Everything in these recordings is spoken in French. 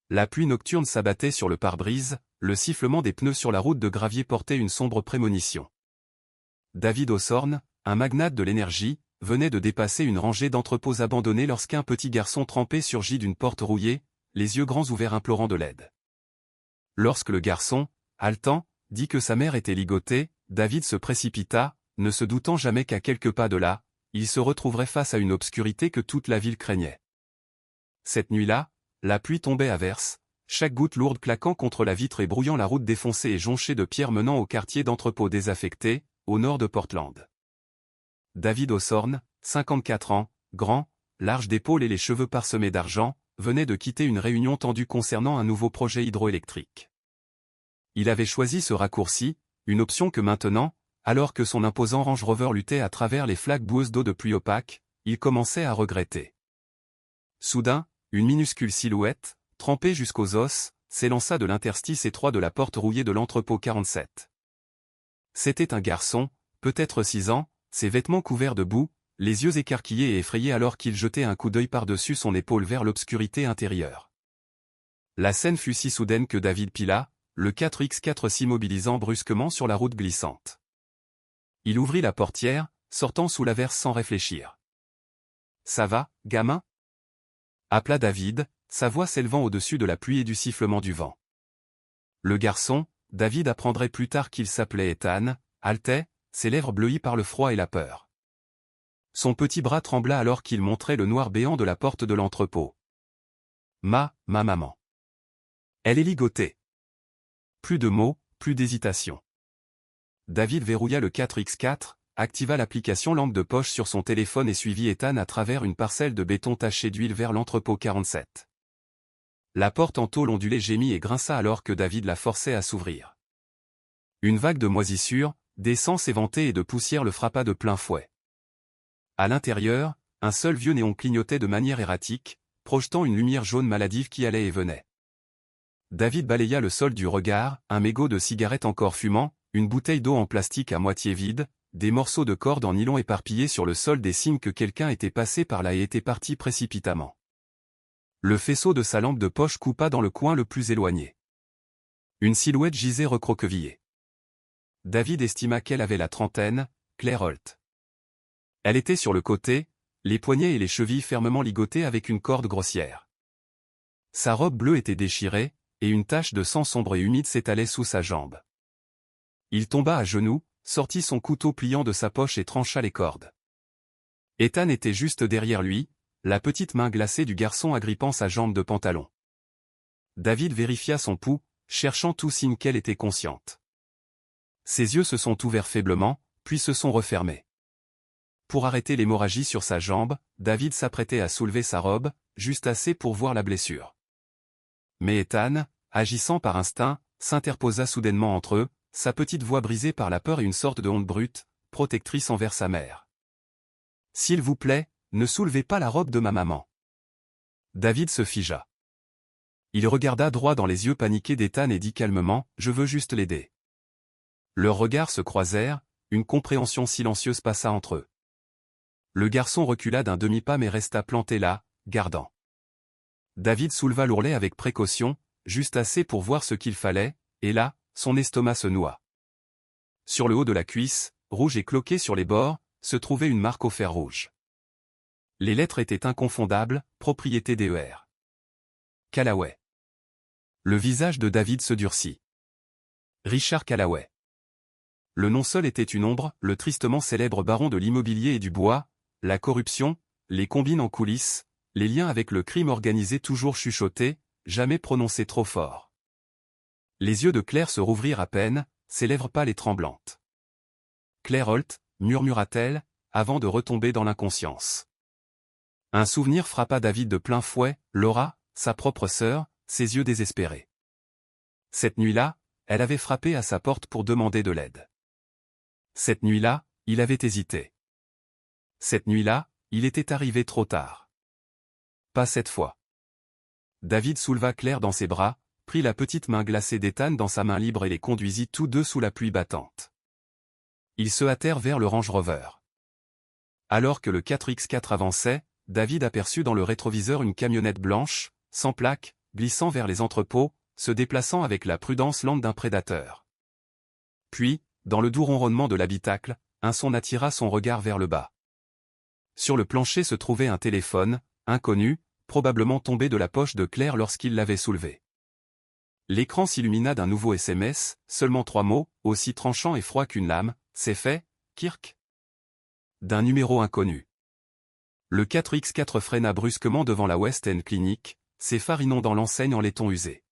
La pluie nocturne s'abattait sur le pare-brise, le sifflement des pneus sur la route de gravier portait une sombre prémonition. David Hawthorne, un magnate de l'énergie, venait de dépasser une rangée d'entrepôts abandonnés lorsqu'un petit garçon trempé surgit d'une porte rouillée, les yeux grands ouverts implorant de l'aide. Lorsque le garçon, haletant, dit que sa mère était ligotée, David se précipita, ne se doutant jamais qu'à quelques pas de là, il se retrouverait face à une obscurité que toute la ville craignait. Cette nuit-là, la pluie tombait à verse, chaque goutte lourde claquant contre la vitre et brouillant la route défoncée et jonchée de pierres menant au quartier d'entrepôts désaffectés, au nord de Portland. David Hawthorne, 54 ans, grand, large d'épaules et les cheveux parsemés d'argent, venait de quitter une réunion tendue concernant un nouveau projet hydroélectrique. Il avait choisi ce raccourci, une option que maintenant, alors que son imposant Range Rover luttait à travers les flaques boueuses d'eau de pluie opaque, il commençait à regretter. Soudain, une minuscule silhouette, trempée jusqu'aux os, s'élança de l'interstice étroit de la porte rouillée de l'entrepôt 47. C'était un garçon, peut-être 6 ans, ses vêtements couverts de boue, les yeux écarquillés et effrayés alors qu'il jetait un coup d'œil par-dessus son épaule vers l'obscurité intérieure. La scène fut si soudaine que David pila, le 4x4 s'immobilisant brusquement sur la route glissante. Il ouvrit la portière, sortant sous l'averse sans réfléchir. « Ça va, gamin ?» appela David, sa voix s'élevant au-dessus de la pluie et du sifflement du vent. Le garçon, David apprendrait plus tard qu'il s'appelait Ethan, haletait, ses lèvres bleuies par le froid et la peur. Son petit bras trembla alors qu'il montrait le noir béant de la porte de l'entrepôt. Ma maman. Elle est ligotée. Plus de mots, plus d'hésitation. David verrouilla le 4x4, activa l'application lampe de poche sur son téléphone et suivit Ethan à travers une parcelle de béton taché d'huile vers l'entrepôt 47. La porte en tôle ondulée gémit et grinça alors que David la forçait à s'ouvrir. Une vague de moisissure, d'essence éventée et de poussière le frappa de plein fouet. À l'intérieur, un seul vieux néon clignotait de manière erratique, projetant une lumière jaune maladive qui allait et venait. David balaya le sol du regard, un mégot de cigarette encore fumant, une bouteille d'eau en plastique à moitié vide, des morceaux de corde en nylon éparpillés sur le sol, des signes que quelqu'un était passé par là et était parti précipitamment. Le faisceau de sa lampe de poche coupa dans le coin le plus éloigné. Une silhouette gisait recroquevillée. David estima qu'elle avait la trentaine, Claire Holt. Elle était sur le côté, les poignets et les chevilles fermement ligotés avec une corde grossière. Sa robe bleue était déchirée, et une tache de sang sombre et humide s'étalait sous sa jambe. Il tomba à genoux, sortit son couteau pliant de sa poche et trancha les cordes. Ethan était juste derrière lui, la petite main glacée du garçon agrippant sa jambe de pantalon. David vérifia son pouls, cherchant tout signe qu'elle était consciente. Ses yeux se sont ouverts faiblement, puis se sont refermés. Pour arrêter l'hémorragie sur sa jambe, David s'apprêtait à soulever sa robe, juste assez pour voir la blessure. Mais Ethan, agissant par instinct, s'interposa soudainement entre eux, sa petite voix brisée par la peur et une sorte de honte brute, protectrice envers sa mère. « S'il vous plaît, ne soulevez pas la robe de ma maman. » David se figea. Il regarda droit dans les yeux paniqués d'Ethan et dit calmement « Je veux juste l'aider. » Leurs regards se croisèrent, une compréhension silencieuse passa entre eux. Le garçon recula d'un demi-pas mais resta planté là, gardant. David souleva l'ourlet avec précaution, juste assez pour voir ce qu'il fallait, et là, son estomac se noua. Sur le haut de la cuisse, rouge et cloquée sur les bords, se trouvait une marque au fer rouge. Les lettres étaient inconfondables, propriété DER. Callaway. Le visage de David se durcit. Richard Callaway. Le nom seul était une ombre, le tristement célèbre baron de l'immobilier et du bois, la corruption, les combines en coulisses, les liens avec le crime organisé toujours chuchotés, jamais prononcés trop fort. Les yeux de Claire se rouvrirent à peine, ses lèvres pâles et tremblantes. « Claire Holt » murmura-t-elle, avant de retomber dans l'inconscience. Un souvenir frappa David de plein fouet, Laura, sa propre sœur, ses yeux désespérés. Cette nuit-là, elle avait frappé à sa porte pour demander de l'aide. Cette nuit-là, il avait hésité. Cette nuit-là, il était arrivé trop tard. Pas cette fois. David souleva Claire dans ses bras, prit la petite main glacée d'Ethan dans sa main libre et les conduisit tous deux sous la pluie battante. Ils se hâtèrent vers le Range Rover. Alors que le 4x4 avançait, David aperçut dans le rétroviseur une camionnette blanche, sans plaque, glissant vers les entrepôts, se déplaçant avec la prudence lente d'un prédateur. Puis, dans le doux ronronnement de l'habitacle, un son attira son regard vers le bas. Sur le plancher se trouvait un téléphone, inconnu, probablement tombé de la poche de Claire lorsqu'il l'avait soulevé. L'écran s'illumina d'un nouveau SMS, seulement 3 mots, aussi tranchants et froids qu'une lame. « C'est fait, Kirk ?» D'un numéro inconnu. Le 4X4 freina brusquement devant la West End Clinic, ses phares inondant l'enseigne en laiton usé.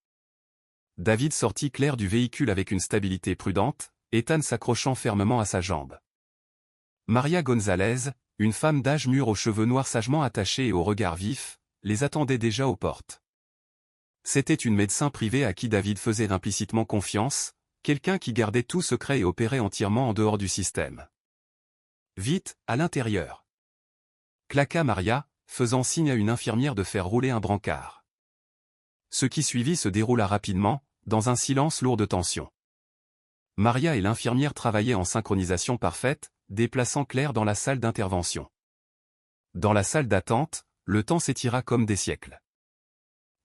David sortit Claire du véhicule avec une stabilité prudente, Ethan s'accrochant fermement à sa jambe. Maria Gonzalez, une femme d'âge mûr aux cheveux noirs sagement attachés et au regard vif, les attendait déjà aux portes. C'était une médecin privée à qui David faisait implicitement confiance, quelqu'un qui gardait tout secret et opérait entièrement en dehors du système. « Vite, à l'intérieur !» claqua Maria, faisant signe à une infirmière de faire rouler un brancard. Ce qui suivit se déroula rapidement, dans un silence lourd de tension. Maria et l'infirmière travaillaient en synchronisation parfaite, déplaçant Claire dans la salle d'intervention. Dans la salle d'attente, le temps s'étira comme des siècles.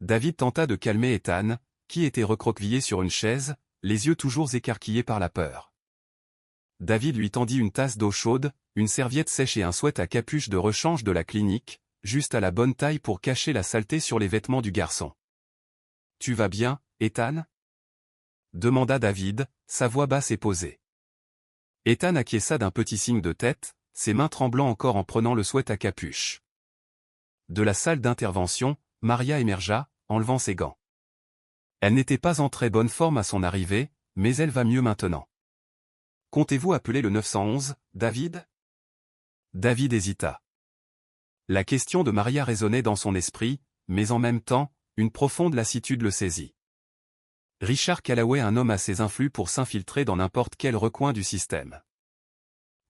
David tenta de calmer Ethan, qui était recroquevillé sur une chaise, les yeux toujours écarquillés par la peur. David lui tendit une tasse d'eau chaude, une serviette sèche et un sweat à capuche de rechange de la clinique, juste à la bonne taille pour cacher la saleté sur les vêtements du garçon. « Tu vas bien, Ethan ?» demanda David, sa voix basse et posée. Ethan acquiesça d'un petit signe de tête, ses mains tremblant encore en prenant le sweat à capuche. De la salle d'intervention, Maria émergea, enlevant ses gants. Elle n'était pas en très bonne forme à son arrivée, mais elle va mieux maintenant. « Comptez-vous appeler le 911, David ?» David hésita. La question de Maria résonnait dans son esprit, mais en même temps, une profonde lassitude le saisit. Richard Callaway, un homme assez influent pour s'infiltrer dans n'importe quel recoin du système.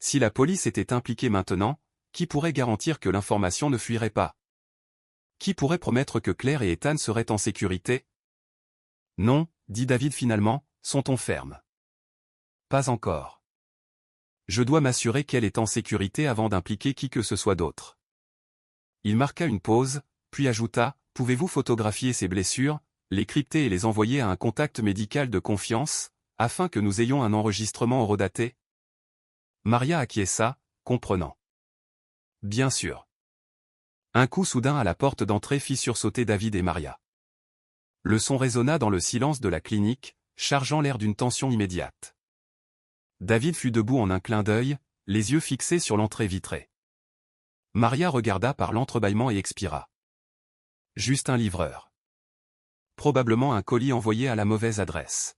Si la police était impliquée maintenant, qui pourrait garantir que l'information ne fuirait pas? Qui pourrait promettre que Claire et Ethan seraient en sécurité? Non, dit David finalement, son ton ferme. Pas encore. Je dois m'assurer qu'elle est en sécurité avant d'impliquer qui que ce soit d'autre. Il marqua une pause, puis ajouta, pouvez-vous photographier ces blessures, les crypter et les envoyer à un contact médical de confiance, afin que nous ayons un enregistrement horodaté? Maria acquiesça, comprenant. Bien sûr. Un coup soudain à la porte d'entrée fit sursauter David et Maria. Le son résonna dans le silence de la clinique, chargeant l'air d'une tension immédiate. David fut debout en un clin d'œil, les yeux fixés sur l'entrée vitrée. Maria regarda par l'entrebâillement et expira. Juste un livreur. Probablement un colis envoyé à la mauvaise adresse.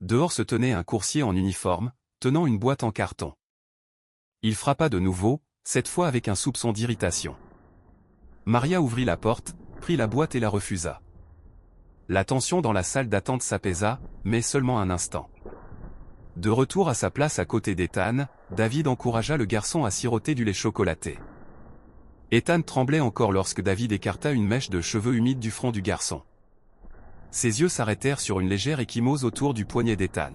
Dehors se tenait un coursier en uniforme, tenant une boîte en carton. Il frappa de nouveau, cette fois avec un soupçon d'irritation. Maria ouvrit la porte, prit la boîte et la refusa. La tension dans la salle d'attente s'apaisa, mais seulement un instant. De retour à sa place à côté d'Ethan, David encouragea le garçon à siroter du lait chocolaté. Ethan tremblait encore lorsque David écarta une mèche de cheveux humides du front du garçon. Ses yeux s'arrêtèrent sur une légère ecchymose autour du poignet d'Ethan.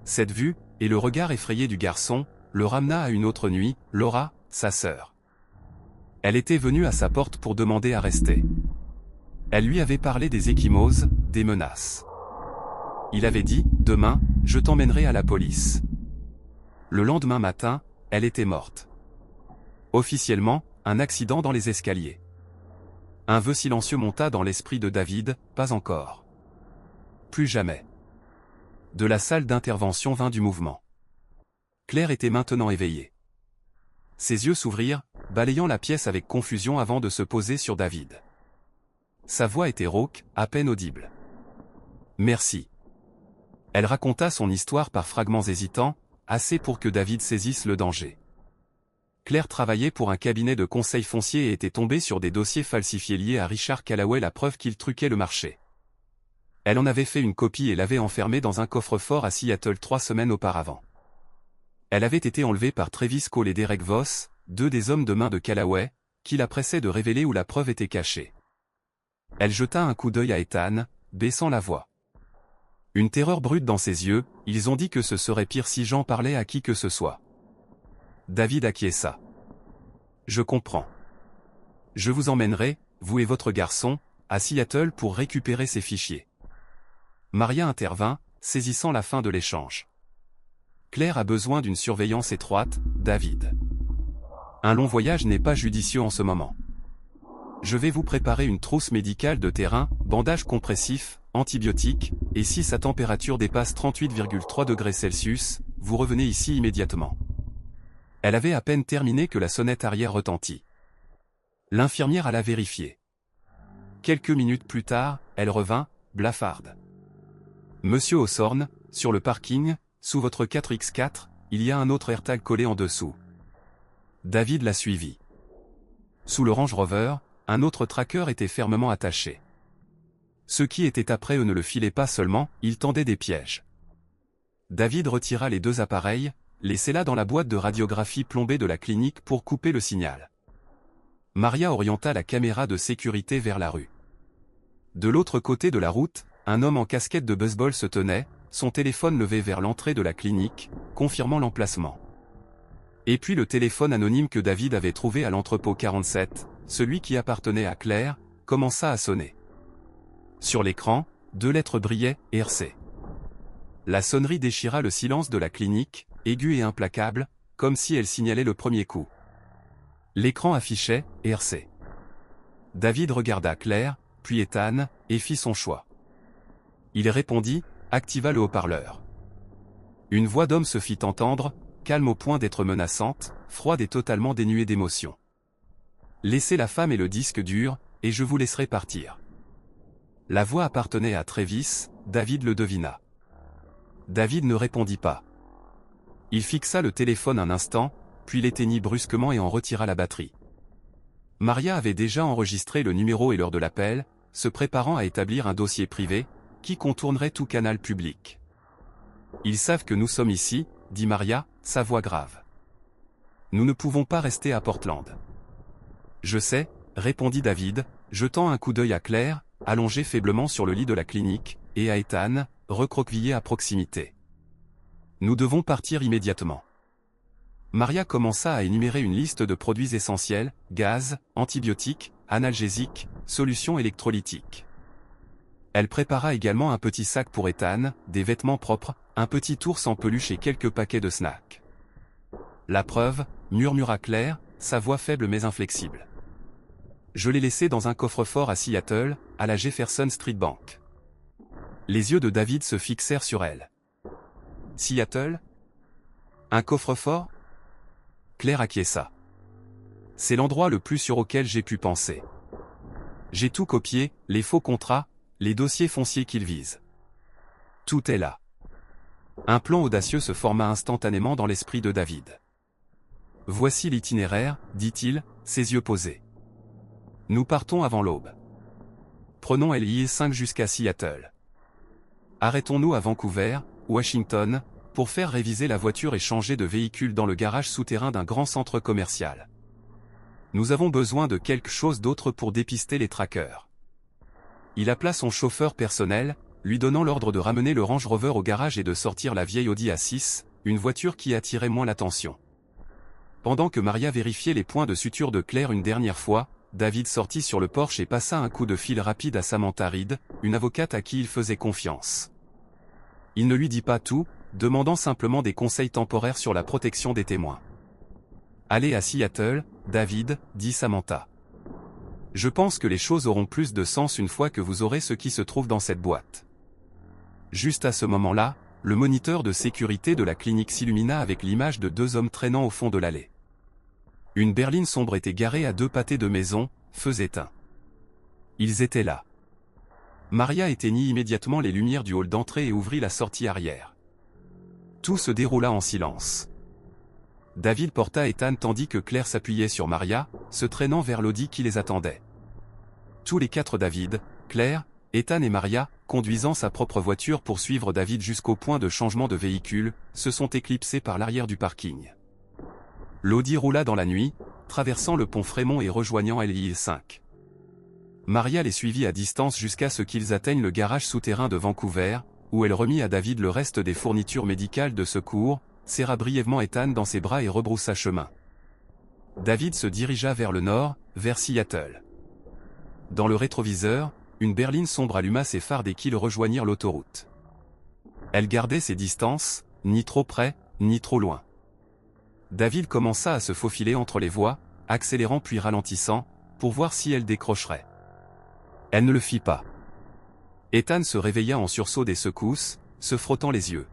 Cette vue, et le regard effrayé du garçon, le ramena à une autre nuit, Laura, sa sœur. Elle était venue à sa porte pour demander à rester. Elle lui avait parlé des ecchymoses, des menaces. Il avait dit, demain, je t'emmènerai à la police. Le lendemain matin, elle était morte. Officiellement, un accident dans les escaliers. Un vœu silencieux monta dans l'esprit de David, pas encore. Plus jamais. De la salle d'intervention vint du mouvement. Claire était maintenant éveillée. Ses yeux s'ouvrirent, balayant la pièce avec confusion avant de se poser sur David. Sa voix était rauque, à peine audible. Merci. Elle raconta son histoire par fragments hésitants, assez pour que David saisisse le danger. Claire travaillait pour un cabinet de conseil foncier et était tombée sur des dossiers falsifiés liés à Richard Callaway, la preuve qu'il truquait le marché. Elle en avait fait une copie et l'avait enfermé dans un coffre-fort à Seattle 3 semaines auparavant. Elle avait été enlevée par Travis Cole et Derek Voss, 2 des hommes de main de Callaway, qui la pressaient de révéler où la preuve était cachée. Elle jeta un coup d'œil à Ethan, baissant la voix. Une terreur brute dans ses yeux, ils ont dit que ce serait pire si j'en parlais à qui que ce soit. David acquiesça. Je comprends. Je vous emmènerai, vous et votre garçon, à Seattle pour récupérer ses fichiers. Maria intervint, saisissant la fin de l'échange. Claire a besoin d'une surveillance étroite, David. Un long voyage n'est pas judicieux en ce moment. Je vais vous préparer une trousse médicale de terrain, bandage compressif, antibiotiques, et si sa température dépasse 38,3 degrés Celsius, vous revenez ici immédiatement. Elle avait à peine terminé que la sonnette arrière retentit. L'infirmière alla vérifier. Quelques minutes plus tard, elle revint, blafarde. Monsieur Osorn, sur le parking, sous votre 4x4, il y a un autre AirTag collé en dessous. David la suivit. Sous le Range Rover, un autre tracker était fermement attaché. Ceux qui étaient après eux ne le filaient pas seulement, ils tendaient des pièges. David retira les deux appareils, laissez-la dans la boîte de radiographie plombée de la clinique pour couper le signal. Maria orienta la caméra de sécurité vers la rue. De l'autre côté de la route, un homme en casquette de baseball se tenait, son téléphone levé vers l'entrée de la clinique, confirmant l'emplacement. Et puis le téléphone anonyme que David avait trouvé à l'entrepôt 47, celui qui appartenait à Claire, commença à sonner. Sur l'écran, 2 lettres brillaient, RC. La sonnerie déchira le silence de la clinique, aiguë et implacable, comme si elle signalait le premier coup. L'écran affichait « RC ». David regarda Claire, puis Ethan, et fit son choix. Il répondit, activa le haut-parleur. Une voix d'homme se fit entendre, calme au point d'être menaçante, froide et totalement dénuée d'émotion. « Laissez la femme et le disque dur, et je vous laisserai partir. » La voix appartenait à Travis, David le devina. David ne répondit pas. Il fixa le téléphone un instant, puis l'éteignit brusquement et en retira la batterie. Maria avait déjà enregistré le numéro et l'heure de l'appel, se préparant à établir un dossier privé, qui contournerait tout canal public. « Ils savent que nous sommes ici, » dit Maria, sa voix grave. « Nous ne pouvons pas rester à Portland. »« Je sais, » répondit David, jetant un coup d'œil à Claire, allongée faiblement sur le lit de la clinique, et à Ethan, recroquevillé à proximité. « Nous devons partir immédiatement. » Maria commença à énumérer une liste de produits essentiels, gaz, antibiotiques, analgésiques, solutions électrolytiques. Elle prépara également un petit sac pour Ethan, des vêtements propres, un petit ours en peluche et quelques paquets de snacks. « La preuve, » murmura Claire, sa voix faible mais inflexible. « Je l'ai laissé dans un coffre-fort à Seattle, à la Jefferson Street Bank. » Les yeux de David se fixèrent sur elle. « Seattle ? Un coffre-fort ?» Claire acquiesça. « C'est l'endroit le plus sûr auquel j'ai pu penser. J'ai tout copié, les faux contrats, les dossiers fonciers qu'ils visent. Tout est là. » Un plan audacieux se forma instantanément dans l'esprit de David. « Voici l'itinéraire, » dit-il, ses yeux posés. « Nous partons avant l'aube. Prenons LI5 jusqu'à Seattle. Arrêtons-nous à Vancouver, Washington, pour faire réviser la voiture et changer de véhicule dans le garage souterrain d'un grand centre commercial. Nous avons besoin de quelque chose d'autre pour dépister les trackers. » Il appela son chauffeur personnel, lui donnant l'ordre de ramener le Range Rover au garage et de sortir la vieille Audi A6, une voiture qui attirait moins l'attention. Pendant que Maria vérifiait les points de suture de Claire une dernière fois, David sortit sur le porche et passa un coup de fil rapide à Samantha Reed, une avocate à qui il faisait confiance. Il ne lui dit pas tout, demandant simplement des conseils temporaires sur la protection des témoins. « Allez à Seattle, David, » dit Samantha. « Je pense que les choses auront plus de sens une fois que vous aurez ce qui se trouve dans cette boîte. » Juste à ce moment-là, le moniteur de sécurité de la clinique s'illumina avec l'image de 2 hommes traînant au fond de l'allée. Une berline sombre était garée à 2 pâtés de maison, feux éteints. Ils étaient là. Maria éteignit immédiatement les lumières du hall d'entrée et ouvrit la sortie arrière. Tout se déroula en silence. David porta Ethan tandis que Claire s'appuyait sur Maria, se traînant vers l'Audi qui les attendait. Tous les 4 David, Claire, Ethan et Maria, conduisant sa propre voiture pour suivre David jusqu'au point de changement de véhicule, se sont éclipsés par l'arrière du parking. L'Audi roula dans la nuit, traversant le pont Frémont et rejoignant LI5. Maria les suivit à distance jusqu'à ce qu'ils atteignent le garage souterrain de Vancouver, où elle remit à David le reste des fournitures médicales de secours, serra brièvement Ethan dans ses bras et rebroussa chemin. David se dirigea vers le nord, vers Seattle. Dans le rétroviseur, une berline sombre alluma ses phares dès qu'ils rejoignirent l'autoroute. Elle gardait ses distances, ni trop près, ni trop loin. David commença à se faufiler entre les voies, accélérant puis ralentissant, pour voir si elle décrocherait. Elle ne le fit pas. Ethan se réveilla en sursaut des secousses, se frottant les yeux.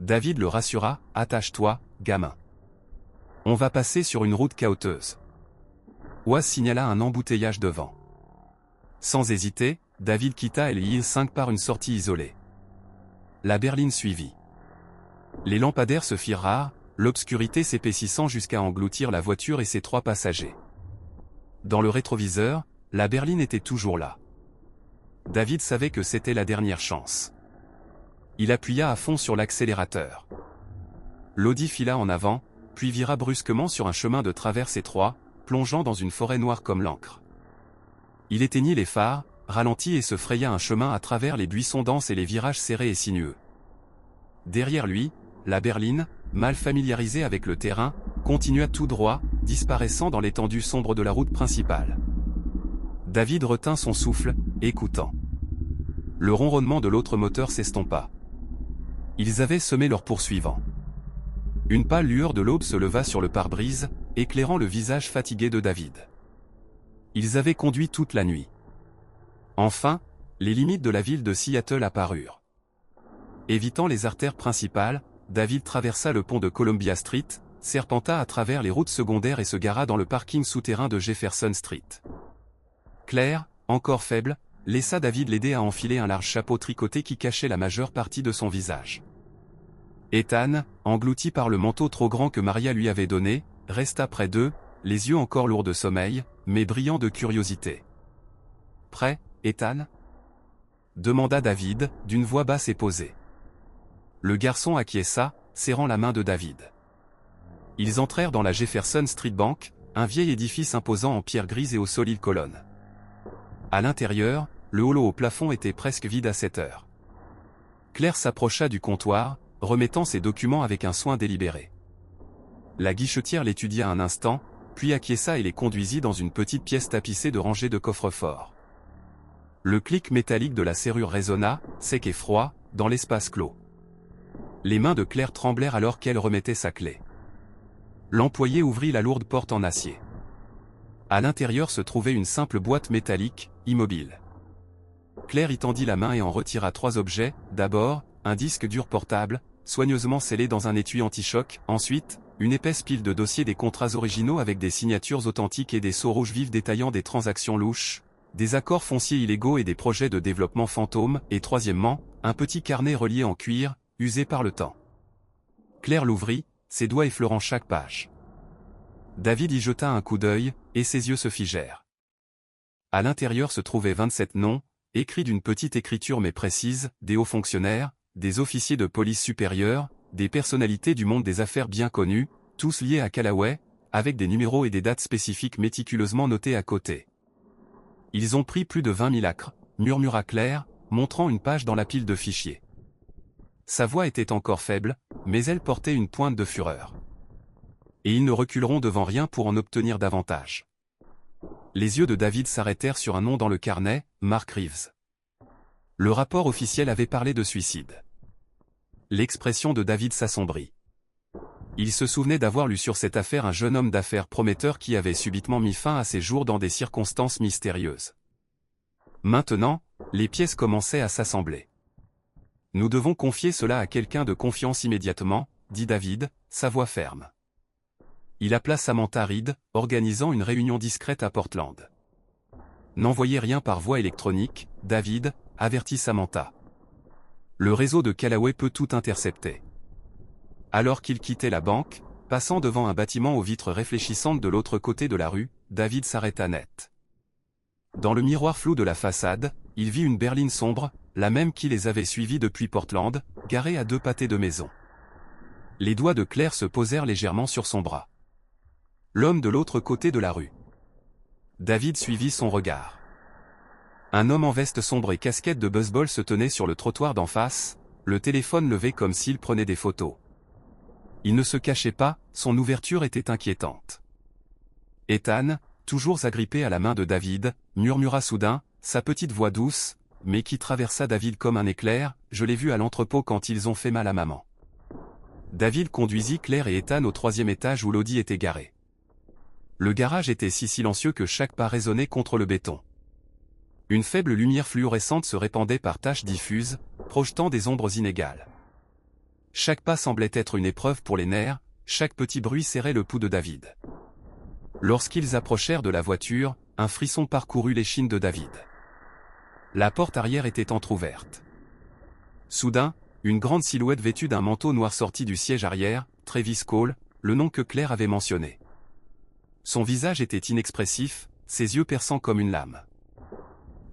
David le rassura, « Attache-toi, gamin. On va passer sur une route cahoteuse. » Oise signala un embouteillage devant. Sans hésiter, David quitta l'I5 par une sortie isolée. La berline suivit. Les lampadaires se firent rares, l'obscurité s'épaississant jusqu'à engloutir la voiture et ses 3 passagers. Dans le rétroviseur, la berline était toujours là. David savait que c'était la dernière chance. Il appuya à fond sur l'accélérateur. L'Audi fila en avant, puis vira brusquement sur un chemin de traverse étroit, plongeant dans une forêt noire comme l'encre. Il éteignit les phares, ralentit et se fraya un chemin à travers les buissons denses et les virages serrés et sinueux. Derrière lui, la berline, mal familiarisée avec le terrain, continua tout droit, disparaissant dans l'étendue sombre de la route principale. David retint son souffle, écoutant. Le ronronnement de l'autre moteur s'estompa. Ils avaient semé leurs poursuivants. Une pâle lueur de l'aube se leva sur le pare-brise, éclairant le visage fatigué de David. Ils avaient conduit toute la nuit. Enfin, les limites de la ville de Seattle apparurent. Évitant les artères principales, David traversa le pont de Columbia Street, serpenta à travers les routes secondaires et se gara dans le parking souterrain de Jefferson Street. Claire, encore faible, laissa David l'aider à enfiler un large chapeau tricoté qui cachait la majeure partie de son visage. Ethan, englouti par le manteau trop grand que Maria lui avait donné, resta près d'eux, les yeux encore lourds de sommeil, mais brillants de curiosité. « Prêt, Ethan ?» demanda David, d'une voix basse et posée. Le garçon acquiesça, serrant la main de David. Ils entrèrent dans la Jefferson Street Bank, un vieil édifice imposant en pierre grise et aux solides colonnes. À l'intérieur, le holo au plafond était presque vide à cette heure. Claire s'approcha du comptoir, remettant ses documents avec un soin délibéré. La guichetière l'étudia un instant, puis acquiesça et les conduisit dans une petite pièce tapissée de rangées de coffres-forts. Le clic métallique de la serrure résonna, sec et froid, dans l'espace clos. Les mains de Claire tremblèrent alors qu'elle remettait sa clé. L'employé ouvrit la lourde porte en acier. À l'intérieur se trouvait une simple boîte métallique, immobile. Claire y tendit la main et en retira 3 objets, d'abord, un disque dur portable, soigneusement scellé dans un étui anti-choc, ensuite, une épaisse pile de dossiers des contrats originaux avec des signatures authentiques et des sceaux rouges vifs détaillant des transactions louches, des accords fonciers illégaux et des projets de développement fantômes, et troisièmement, un petit carnet relié en cuir, usé par le temps. Claire l'ouvrit, ses doigts effleurant chaque page. David y jeta un coup d'œil, et ses yeux se figèrent. À l'intérieur se trouvaient 27 noms, écrits d'une petite écriture mais précise, des hauts fonctionnaires, des officiers de police supérieure, des personnalités du monde des affaires bien connues, tous liés à Callaway, avec des numéros et des dates spécifiques méticuleusement notés à côté. « Ils ont pris plus de 20 000 acres, » murmura Claire, montrant une page dans la pile de fichiers. Sa voix était encore faible, mais elle portait une pointe de fureur. Et ils ne reculeront devant rien pour en obtenir davantage. Les yeux de David s'arrêtèrent sur un nom dans le carnet, Mark Reeves. Le rapport officiel avait parlé de suicide. L'expression de David s'assombrit. Il se souvenait d'avoir lu sur cette affaire un jeune homme d'affaires prometteur qui avait subitement mis fin à ses jours dans des circonstances mystérieuses. Maintenant, les pièces commençaient à s'assembler. « Nous devons confier cela à quelqu'un de confiance immédiatement, » dit David, sa voix ferme. Il appela Samantha Reed, organisant une réunion discrète à Portland. « N'envoyez rien par voie électronique, David, » avertit Samantha. « Le réseau de Callaway peut tout intercepter. » Alors qu'il quittait la banque, passant devant un bâtiment aux vitres réfléchissantes de l'autre côté de la rue, David s'arrêta net. Dans le miroir flou de la façade, il vit une berline sombre, la même qui les avait suivis depuis Portland, garée à 2 pâtés de maison. Les doigts de Claire se posèrent légèrement sur son bras. L'homme de l'autre côté de la rue. David suivit son regard. Un homme en veste sombre et casquette de baseball se tenait sur le trottoir d'en face, le téléphone levé comme s'il prenait des photos. Il ne se cachait pas, son ouverture était inquiétante. Ethan, toujours agrippé à la main de David, murmura soudain, sa petite voix douce, mais qui traversa David comme un éclair, « Je l'ai vu à l'entrepôt quand ils ont fait mal à maman. » David conduisit Claire et Ethan au 3e étage où l'Audi était garé. Le garage était si silencieux que chaque pas résonnait contre le béton. Une faible lumière fluorescente se répandait par taches diffuses, projetant des ombres inégales. Chaque pas semblait être une épreuve pour les nerfs, chaque petit bruit serrait le pouls de David. Lorsqu'ils approchèrent de la voiture, un frisson parcourut l'échine de David. La porte arrière était entr'ouverte. Soudain, une grande silhouette vêtue d'un manteau noir sortit du siège arrière, Travis Cole, le nom que Claire avait mentionné. Son visage était inexpressif, ses yeux perçants comme une lame.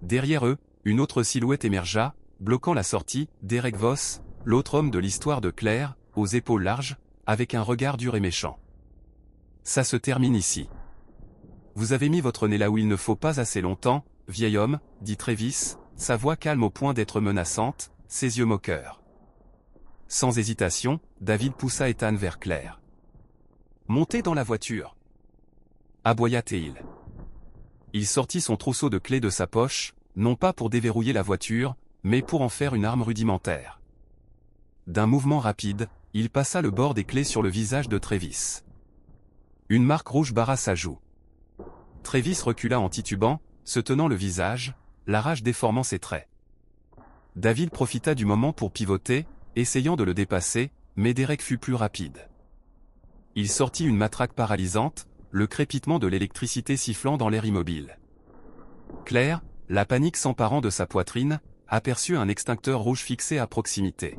Derrière eux, une autre silhouette émergea, bloquant la sortie, Derek Voss, l'autre homme de l'histoire de Claire, aux épaules larges, avec un regard dur et méchant. « Ça se termine ici. Vous avez mis votre nez là où il ne faut pas assez longtemps, vieil homme, » dit Travis, sa voix calme au point d'être menaçante, ses yeux moqueurs. Sans hésitation, David poussa Ethan vers Claire. « Montez dans la voiture !» aboya-t-il. Il sortit son trousseau de clés de sa poche, non pas pour déverrouiller la voiture, mais pour en faire une arme rudimentaire. D'un mouvement rapide, il passa le bord des clés sur le visage de Travis. Une marque rouge barra sa joue. Travis recula en titubant, se tenant le visage, la rage déformant ses traits. David profita du moment pour pivoter, essayant de le dépasser, mais Derek fut plus rapide. Il sortit une matraque paralysante, le crépitement de l'électricité sifflant dans l'air immobile. Claire, la panique s'emparant de sa poitrine, aperçut un extincteur rouge fixé à proximité.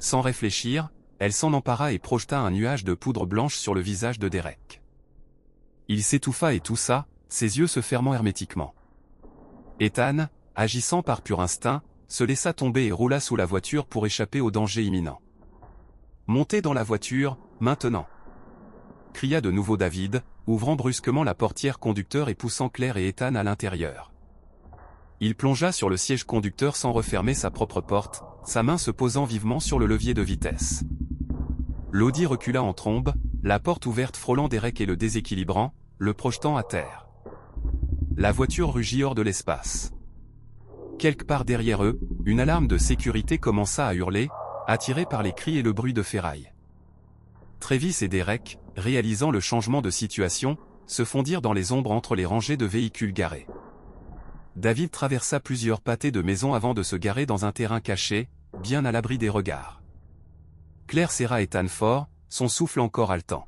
Sans réfléchir, elle s'en empara et projeta un nuage de poudre blanche sur le visage de Derek. Il s'étouffa et toussa, ses yeux se fermant hermétiquement. Ethan, agissant par pur instinct, se laissa tomber et roula sous la voiture pour échapper au danger imminent. « Montez dans la voiture, maintenant !» cria de nouveau David, ouvrant brusquement la portière conducteur et poussant Claire et Ethan à l'intérieur. Il plongea sur le siège conducteur sans refermer sa propre porte, sa main se posant vivement sur le levier de vitesse. L'Audi recula en trombe, la porte ouverte frôlant Derek et le déséquilibrant, le projetant à terre. La voiture rugit hors de l'espace. Quelque part derrière eux, une alarme de sécurité commença à hurler, attirée par les cris et le bruit de ferraille. Travis et Derek, réalisant le changement de situation, se fondirent dans les ombres entre les rangées de véhicules garés. David traversa plusieurs pâtés de maisons avant de se garer dans un terrain caché, bien à l'abri des regards. Claire serra Ethan fort, son souffle encore haletant.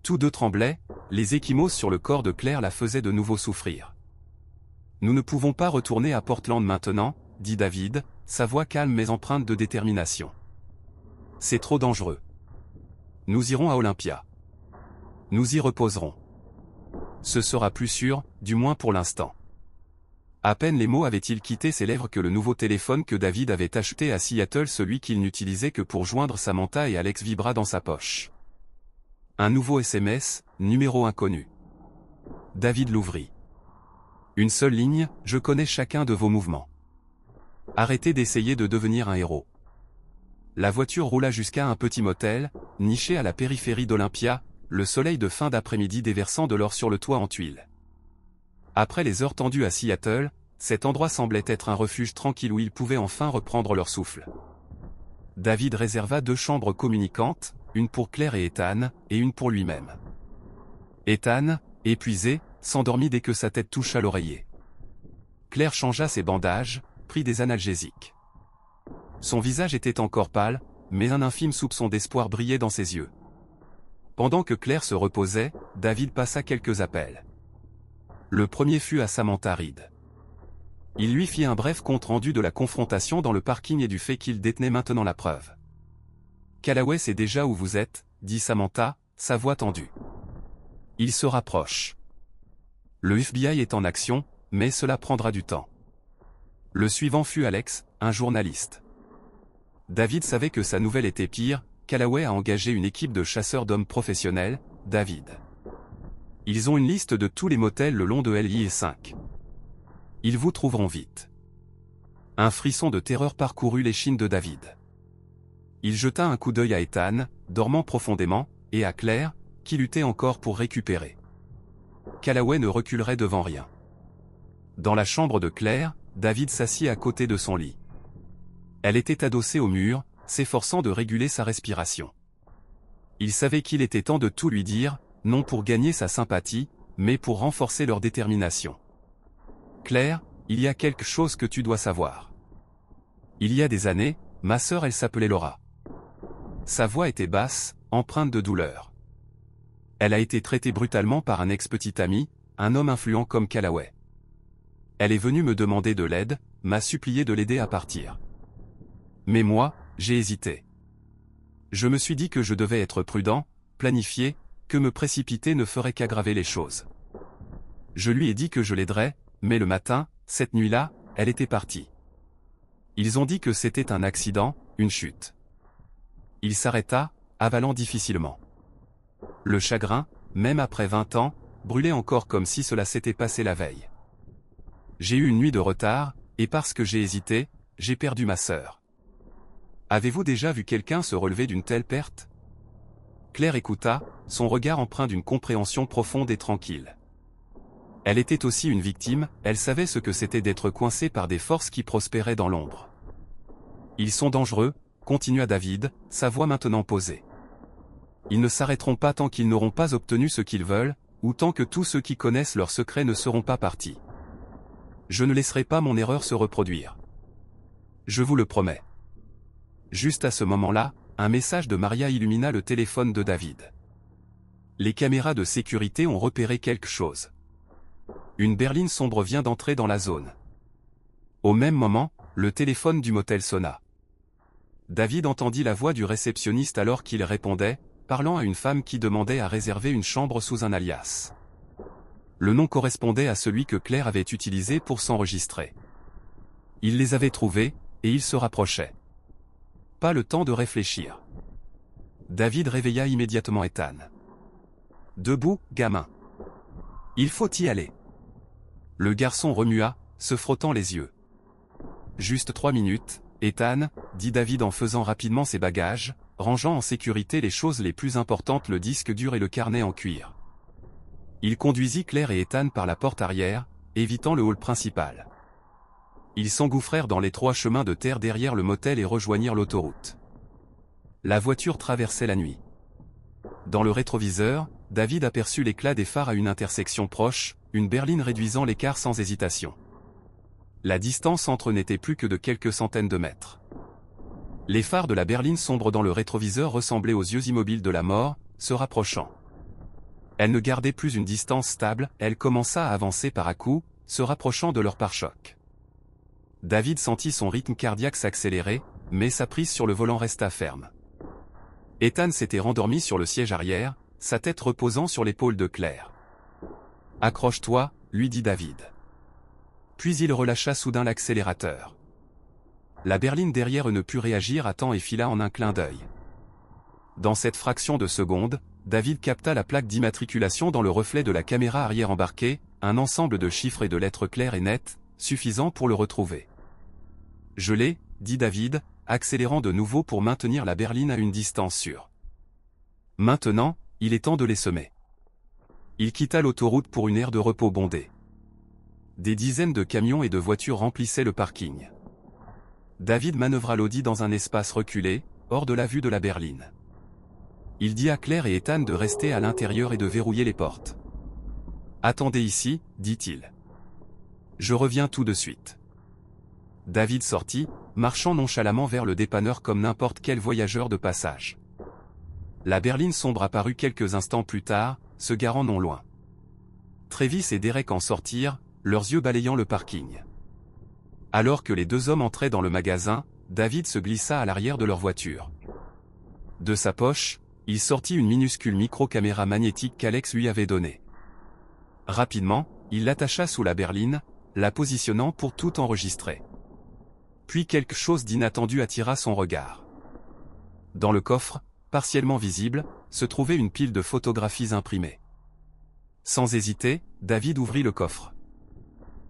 Tous deux tremblaient, les ecchymoses sur le corps de Claire la faisaient de nouveau souffrir. « Nous ne pouvons pas retourner à Portland maintenant, » dit David, sa voix calme mais empreinte de détermination. « C'est trop dangereux. Nous irons à Olympia. Nous y reposerons. Ce sera plus sûr, du moins pour l'instant. » À peine les mots avaient-ils quitté ses lèvres que le nouveau téléphone que David avait acheté à Seattle, celui qu'il n'utilisait que pour joindre Samantha et Alex, vibra dans sa poche. Un nouveau SMS, numéro inconnu. David l'ouvrit. Une seule ligne, « Je connais chacun de vos mouvements. Arrêtez d'essayer de devenir un héros. » La voiture roula jusqu'à un petit motel, niché à la périphérie d'Olympia, le soleil de fin d'après-midi déversant de l'or sur le toit en tuiles. Après les heures tendues à Seattle, cet endroit semblait être un refuge tranquille où ils pouvaient enfin reprendre leur souffle. David réserva 2 chambres communicantes, une pour Claire et Ethan, et une pour lui-même. Ethan, épuisé, s'endormit dès que sa tête toucha l'oreiller. Claire changea ses bandages, prit des analgésiques. Son visage était encore pâle, mais un infime soupçon d'espoir brillait dans ses yeux. Pendant que Claire se reposait, David passa quelques appels. Le premier fut à Samantha Reed. Il lui fit un bref compte-rendu de la confrontation dans le parking et du fait qu'il détenait maintenant la preuve. « Callaway sait déjà où vous êtes, » dit Samantha, sa voix tendue. « Il se rapproche. Le FBI est en action, mais cela prendra du temps. » Le suivant fut Alex, un journaliste. David savait que sa nouvelle était pire, Callaway a engagé une équipe de chasseurs d'hommes professionnels, David. Ils ont une liste de tous les motels le long de l'I et 5. Ils vous trouveront vite. Un frisson de terreur parcourut l'échine de David. Il jeta un coup d'œil à Ethan, dormant profondément, et à Claire, qui luttait encore pour récupérer. Callaway ne reculerait devant rien. Dans la chambre de Claire, David s'assit à côté de son lit. Elle était adossée au mur, s'efforçant de réguler sa respiration. Il savait qu'il était temps de tout lui dire, non pour gagner sa sympathie, mais pour renforcer leur détermination. « Claire, il y a quelque chose que tu dois savoir. Il y a des années, ma sœur elle s'appelait Laura. » Sa voix était basse, empreinte de douleur. Elle a été traitée brutalement par un ex-petit ami, un homme influent comme Callaway. Elle est venue me demander de l'aide, m'a supplié de l'aider à partir. Mais moi, j'ai hésité. Je me suis dit que je devais être prudent, planifier, que me précipiter ne ferait qu'aggraver les choses. Je lui ai dit que je l'aiderais, mais le matin, cette nuit-là, elle était partie. Ils ont dit que c'était un accident, une chute. Il s'arrêta, avalant difficilement. Le chagrin, même après 20 ans, brûlait encore comme si cela s'était passé la veille. J'ai eu une nuit de retard, et parce que j'ai hésité, j'ai perdu ma sœur. Avez-vous déjà vu quelqu'un se relever d'une telle perte? Claire écouta, son regard empreint d'une compréhension profonde et tranquille. Elle était aussi une victime, elle savait ce que c'était d'être coincée par des forces qui prospéraient dans l'ombre. Ils sont dangereux, continua David, sa voix maintenant posée. Ils ne s'arrêteront pas tant qu'ils n'auront pas obtenu ce qu'ils veulent, ou tant que tous ceux qui connaissent leurs secrets ne seront pas partis. Je ne laisserai pas mon erreur se reproduire. Je vous le promets. Juste à ce moment-là, un message de Maria illumina le téléphone de David. Les caméras de sécurité ont repéré quelque chose. Une berline sombre vient d'entrer dans la zone. Au même moment, le téléphone du motel sonna. David entendit la voix du réceptionniste alors qu'il répondait, parlant à une femme qui demandait à réserver une chambre sous un alias. Le nom correspondait à celui que Claire avait utilisé pour s'enregistrer. Il les avait trouvés, et il se rapprochait. Pas le temps de réfléchir. David réveilla immédiatement Ethan. Debout, gamin. Il faut y aller. Le garçon remua, se frottant les yeux. Juste 3 minutes, Ethan, dit David en faisant rapidement ses bagages, rangeant en sécurité les choses les plus importantes, le disque dur et le carnet en cuir. Il conduisit Claire et Ethan par la porte arrière, évitant le hall principal. Ils s'engouffrèrent dans l'étroit chemin de terre derrière le motel et rejoignirent l'autoroute. La voiture traversait la nuit. Dans le rétroviseur, David aperçut l'éclat des phares à une intersection proche, une berline réduisant l'écart sans hésitation. La distance entre eux n'était plus que de quelques centaines de mètres. Les phares de la berline sombre dans le rétroviseur ressemblaient aux yeux immobiles de la mort, se rapprochant. Elle ne gardait plus une distance stable, elle commença à avancer par à-coups, se rapprochant de leur pare-choc. David sentit son rythme cardiaque s'accélérer, mais sa prise sur le volant resta ferme. Ethan s'était rendormi sur le siège arrière, sa tête reposant sur l'épaule de Claire. « Accroche-toi », lui dit David. Puis il relâcha soudain l'accélérateur. La berline derrière eux ne put réagir à temps et fila en un clin d'œil. Dans cette fraction de seconde, David capta la plaque d'immatriculation dans le reflet de la caméra arrière embarquée, un ensemble de chiffres et de lettres claires et nettes, suffisant pour le retrouver. « Je l'ai », dit David, accélérant de nouveau pour maintenir la berline à une distance sûre. Maintenant, il est temps de les semer. Il quitta l'autoroute pour une aire de repos bondée. Des dizaines de camions et de voitures remplissaient le parking. David manœuvra l'Audi dans un espace reculé, hors de la vue de la berline. Il dit à Claire et Ethan de rester à l'intérieur et de verrouiller les portes. « Attendez ici », dit-il. « Je reviens tout de suite. » David sortit, marchant nonchalamment vers le dépanneur comme n'importe quel voyageur de passage. La berline sombre apparut quelques instants plus tard, se garant non loin. Travis et Derek en sortirent, leurs yeux balayant le parking. Alors que les deux hommes entraient dans le magasin, David se glissa à l'arrière de leur voiture. De sa poche, il sortit une minuscule micro-caméra magnétique qu'Alex lui avait donnée. Rapidement, il l'attacha sous la berline, la positionnant pour tout enregistrer. Puis quelque chose d'inattendu attira son regard. Dans le coffre, partiellement visible, se trouvait une pile de photographies imprimées. Sans hésiter, David ouvrit le coffre.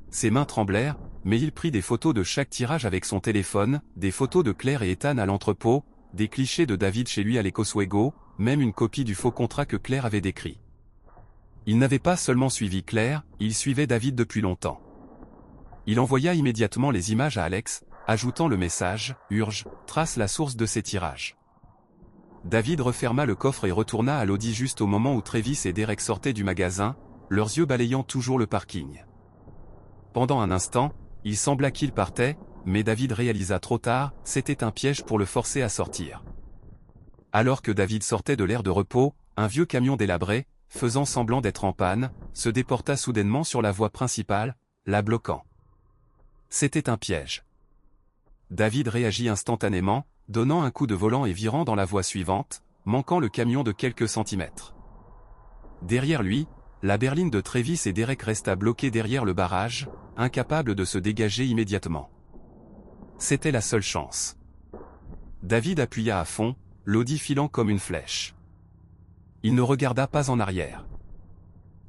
Ses mains tremblèrent, mais il prit des photos de chaque tirage avec son téléphone, des photos de Claire et Ethan à l'entrepôt, des clichés de David chez lui à l'Ecoswego, même une copie du faux contrat que Claire avait décrit. Il n'avait pas seulement suivi Claire, il suivait David depuis longtemps. Il envoya immédiatement les images à Alex, ajoutant le message « Urge, trace la source de ces tirages ». David referma le coffre et retourna à l'Audi juste au moment où Travis et Derek sortaient du magasin, leurs yeux balayant toujours le parking. Pendant un instant, il sembla qu'ils partaient, mais David réalisa trop tard, c'était un piège pour le forcer à sortir. Alors que David sortait de l'aire de repos, un vieux camion délabré, faisant semblant d'être en panne, se déporta soudainement sur la voie principale, la bloquant. C'était un piège. David réagit instantanément, donnant un coup de volant et virant dans la voie suivante, manquant le camion de quelques centimètres. Derrière lui, la berline de Travis et Derek resta bloquée derrière le barrage, incapable de se dégager immédiatement. C'était la seule chance. David appuya à fond, l'Audi filant comme une flèche. Il ne regarda pas en arrière.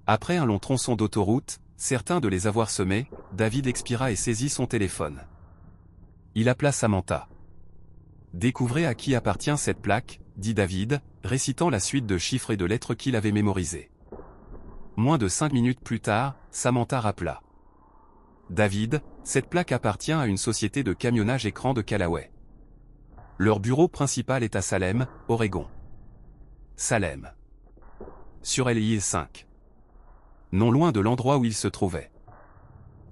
Après un long tronçon d'autoroute, certain de les avoir semés, David expira et saisit son téléphone. Il appela Samantha. « Découvrez à qui appartient cette plaque, » dit David, récitant la suite de chiffres et de lettres qu'il avait mémorisées. Moins de 5 minutes plus tard, Samantha rappela. « David, cette plaque appartient à une société de camionnage écran de Callaway. Leur bureau principal est à Salem, Oregon. » Salem. Sur l'île 5. Non loin de l'endroit où il se trouvait.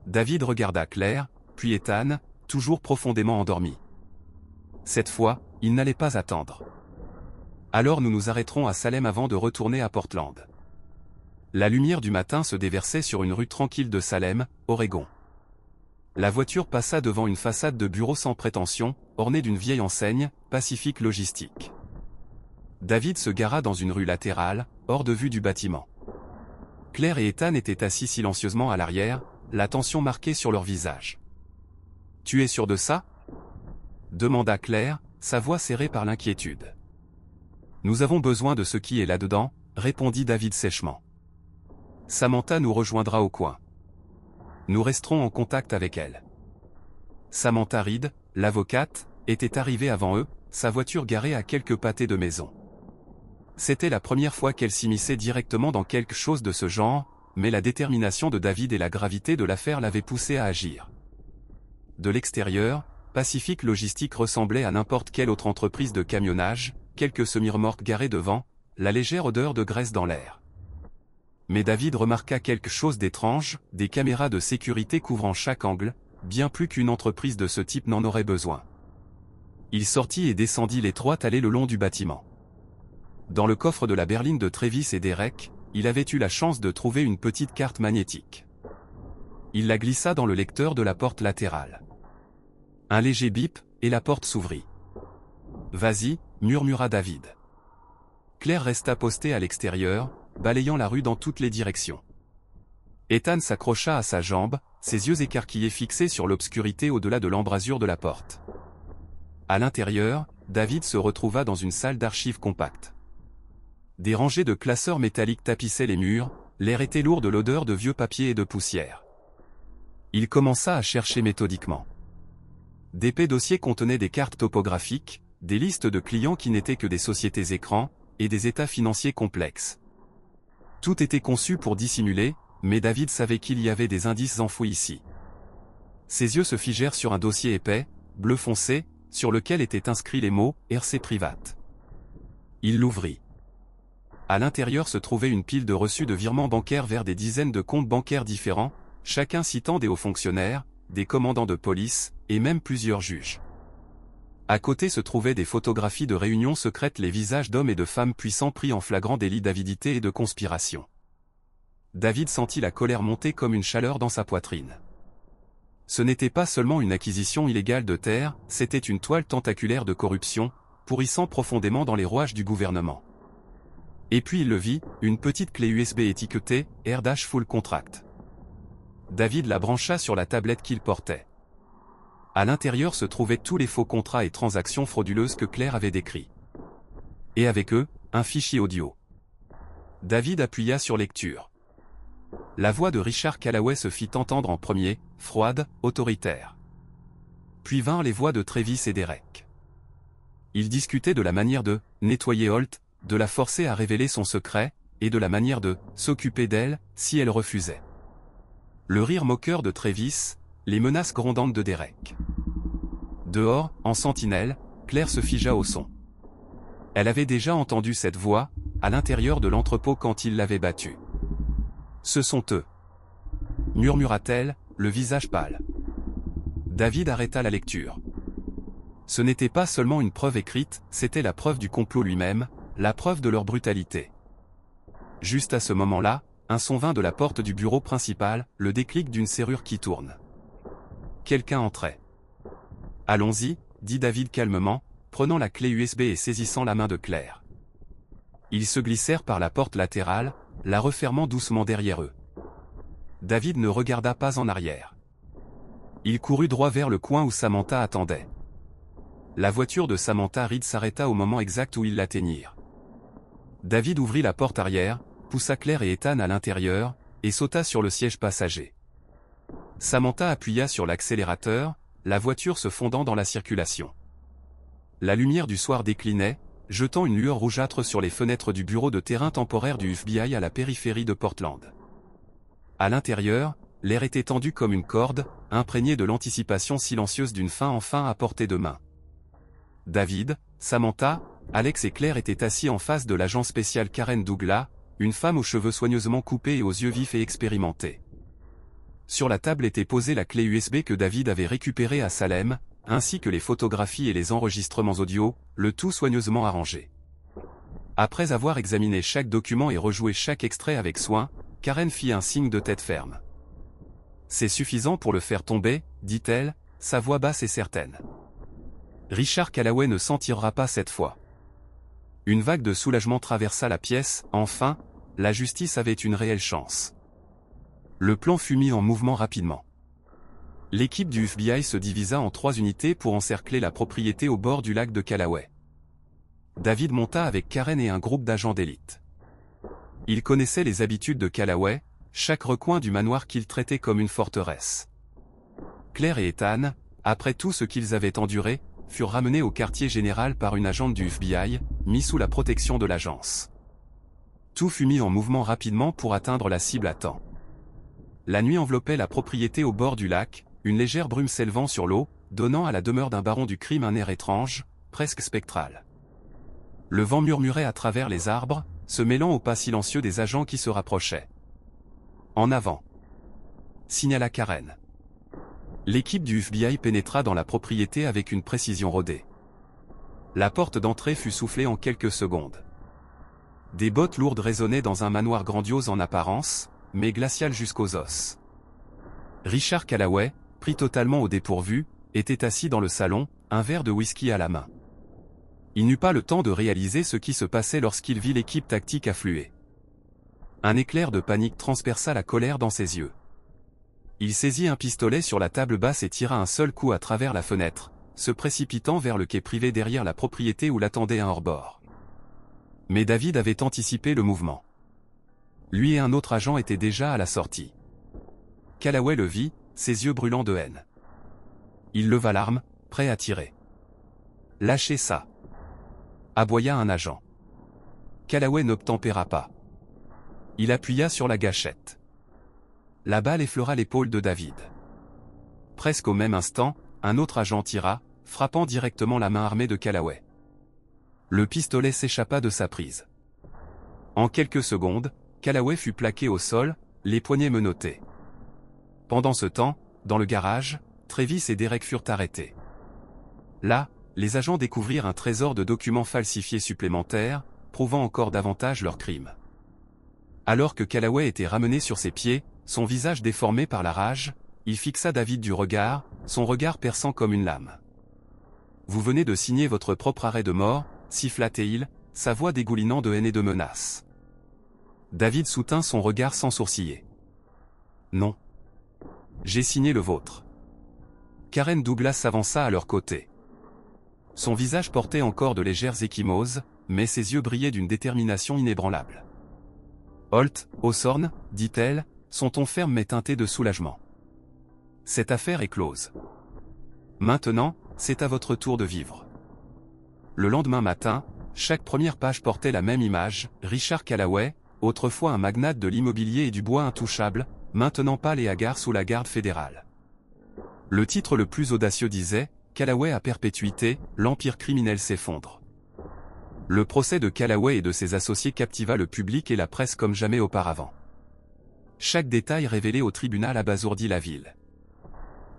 David regarda Claire, puis Ethan, toujours profondément endormi. Cette fois, il n'allait pas attendre. Alors nous nous arrêterons à Salem avant de retourner à Portland. La lumière du matin se déversait sur une rue tranquille de Salem, Oregon. La voiture passa devant une façade de bureau sans prétention, ornée d'une vieille enseigne, Pacific Logistique. David se gara dans une rue latérale, hors de vue du bâtiment. Claire et Ethan étaient assis silencieusement à l'arrière, la tension marquée sur leur visage. « Tu es sûr de ça ?» demanda Claire, sa voix serrée par l'inquiétude. « Nous avons besoin de ce qui est là-dedans, » répondit David sèchement. « Samantha nous rejoindra au coin. Nous resterons en contact avec elle. » Samantha Reed, l'avocate, était arrivée avant eux, sa voiture garée à quelques pâtés de maison. C'était la première fois qu'elle s'immisçait directement dans quelque chose de ce genre, mais la détermination de David et la gravité de l'affaire l'avaient poussé à agir. De l'extérieur, Pacific Logistique ressemblait à n'importe quelle autre entreprise de camionnage, quelques semi-remorques garées devant, la légère odeur de graisse dans l'air. Mais David remarqua quelque chose d'étrange, des caméras de sécurité couvrant chaque angle, bien plus qu'une entreprise de ce type n'en aurait besoin. Il sortit et descendit l'étroite allée le long du bâtiment. Dans le coffre de la berline de Travis et Derek, il avait eu la chance de trouver une petite carte magnétique. Il la glissa dans le lecteur de la porte latérale. Un léger bip, et la porte s'ouvrit. « Vas-y » murmura David. Claire resta postée à l'extérieur, balayant la rue dans toutes les directions. Ethan s'accrocha à sa jambe, ses yeux écarquillés fixés sur l'obscurité au-delà de l'embrasure de la porte. À l'intérieur, David se retrouva dans une salle d'archives compacte. Des rangées de classeurs métalliques tapissaient les murs, l'air était lourd de l'odeur de vieux papier et de poussière. Il commença à chercher méthodiquement. D'épais dossiers contenaient des cartes topographiques, des listes de clients qui n'étaient que des sociétés écrans, et des états financiers complexes. Tout était conçu pour dissimuler, mais David savait qu'il y avait des indices enfouis ici. Ses yeux se figèrent sur un dossier épais, bleu foncé, sur lequel étaient inscrits les mots « RC Private ». Il l'ouvrit. À l'intérieur se trouvait une pile de reçus de virements bancaires vers des dizaines de comptes bancaires différents, chacun citant des hauts fonctionnaires, des commandants de police, et même plusieurs juges. À côté se trouvaient des photographies de réunions secrètes, les visages d'hommes et de femmes puissants pris en flagrant délit d'avidité et de conspiration. David sentit la colère monter comme une chaleur dans sa poitrine. Ce n'était pas seulement une acquisition illégale de terre, c'était une toile tentaculaire de corruption, pourrissant profondément dans les rouages du gouvernement. Et puis il le vit, une petite clé USB étiquetée « R- Full Contract ». David la brancha sur la tablette qu'il portait. À l'intérieur se trouvaient tous les faux contrats et transactions frauduleuses que Claire avait décrits. Et avec eux, un fichier audio. David appuya sur lecture. La voix de Richard Callaway se fit entendre en premier, froide, autoritaire. Puis vinrent les voix de Travis et Derek. Ils discutaient de la manière de nettoyer Holt, de la forcer à révéler son secret, et de la manière de s'occuper d'elle, si elle refusait. Le rire moqueur de Travis, les menaces grondantes de Derek. Dehors, en sentinelle, Claire se figea au son. Elle avait déjà entendu cette voix, à l'intérieur de l'entrepôt quand il l'avait battue. « Ce sont eux » murmura-t-elle, le visage pâle. David arrêta la lecture. Ce n'était pas seulement une preuve écrite, c'était la preuve du complot lui-même, la preuve de leur brutalité. Juste à ce moment-là, un son vint de la porte du bureau principal, le déclic d'une serrure qui tourne. Quelqu'un entrait. « Allons-y » dit David calmement, prenant la clé USB et saisissant la main de Claire. Ils se glissèrent par la porte latérale, la refermant doucement derrière eux. David ne regarda pas en arrière. Il courut droit vers le coin où Samantha attendait. La voiture de Samantha Reed s'arrêta au moment exact où ils l'atteignirent. David ouvrit la porte arrière, poussa Claire et Ethan à l'intérieur, et sauta sur le siège passager. Samantha appuya sur l'accélérateur, la voiture se fondant dans la circulation. La lumière du soir déclinait, jetant une lueur rougeâtre sur les fenêtres du bureau de terrain temporaire du FBI à la périphérie de Portland. À l'intérieur, l'air était tendu comme une corde, imprégné de l'anticipation silencieuse d'une fin enfin à portée de main. David, Samantha, Alex et Claire étaient assis en face de l'agent spécial Karen Douglas, une femme aux cheveux soigneusement coupés et aux yeux vifs et expérimentés. Sur la table était posée la clé USB que David avait récupérée à Salem, ainsi que les photographies et les enregistrements audio, le tout soigneusement arrangé. Après avoir examiné chaque document et rejoué chaque extrait avec soin, Karen fit un signe de tête ferme. « C'est suffisant pour le faire tomber, » dit-elle, sa voix basse et certaine. Richard Callaway ne s'en tirera pas cette fois. Une vague de soulagement traversa la pièce, enfin, la justice avait une réelle chance. Le plan fut mis en mouvement rapidement. L'équipe du FBI se divisa en 3 unités pour encercler la propriété au bord du lac de Callaway. David monta avec Karen et un groupe d'agents d'élite. Ils connaissaient les habitudes de Callaway, chaque recoin du manoir qu'ils traitaient comme une forteresse. Claire et Ethan, après tout ce qu'ils avaient enduré, furent ramenés au quartier général par une agente du FBI, mis sous la protection de l'agence. Tout fut mis en mouvement rapidement pour atteindre la cible à temps. La nuit enveloppait la propriété au bord du lac, une légère brume s'élevant sur l'eau, donnant à la demeure d'un baron du crime un air étrange, presque spectral. Le vent murmurait à travers les arbres, se mêlant au pas silencieux des agents qui se rapprochaient. « En avant !» signala Karen. L'équipe du FBI pénétra dans la propriété avec une précision rodée. La porte d'entrée fut soufflée en quelques secondes. Des bottes lourdes résonnaient dans un manoir grandiose en apparence, mais glacial jusqu'aux os. Richard Callaway, pris totalement au dépourvu, était assis dans le salon, un verre de whisky à la main. Il n'eut pas le temps de réaliser ce qui se passait lorsqu'il vit l'équipe tactique affluer. Un éclair de panique transperça la colère dans ses yeux. Il saisit un pistolet sur la table basse et tira un seul coup à travers la fenêtre, se précipitant vers le quai privé derrière la propriété où l'attendait un hors-bord. Mais David avait anticipé le mouvement. Lui et un autre agent étaient déjà à la sortie. Callaway le vit, ses yeux brûlants de haine. Il leva l'arme, prêt à tirer. « Lâchez ça !» aboya un agent. Callaway n'obtempéra pas. Il appuya sur la gâchette. La balle effleura l'épaule de David. Presque au même instant, un autre agent tira, frappant directement la main armée de Callaway. Le pistolet s'échappa de sa prise. En quelques secondes, Callaway fut plaqué au sol, les poignets menottés. Pendant ce temps, dans le garage, Travis et Derek furent arrêtés. Là, les agents découvrirent un trésor de documents falsifiés supplémentaires, prouvant encore davantage leur crime. Alors que Callaway était ramené sur ses pieds, son visage déformé par la rage, il fixa David du regard, son regard perçant comme une lame. « Vous venez de signer votre propre arrêt de mort » siffla-t-il, sa voix dégoulinant de haine et de menace. David soutint son regard sans sourciller. « Non. J'ai signé le vôtre. » Karen Douglas s'avança à leur côté. Son visage portait encore de légères ecchymoses, mais ses yeux brillaient d'une détermination inébranlable. « Holt, Hawthorne, dit-elle, son ton ferme mais teinté de soulagement. Cette affaire est close. Maintenant, c'est à votre tour de vivre. » Le lendemain matin, chaque première page portait la même image, Richard Callaway, autrefois un magnate de l'immobilier et du bois intouchable, maintenant pâle et hagard sous la garde fédérale. Le titre le plus audacieux disait « Callaway à perpétuité, l'empire criminel s'effondre ». Le procès de Callaway et de ses associés captiva le public et la presse comme jamais auparavant. Chaque détail révélé au tribunal abasourdit la ville.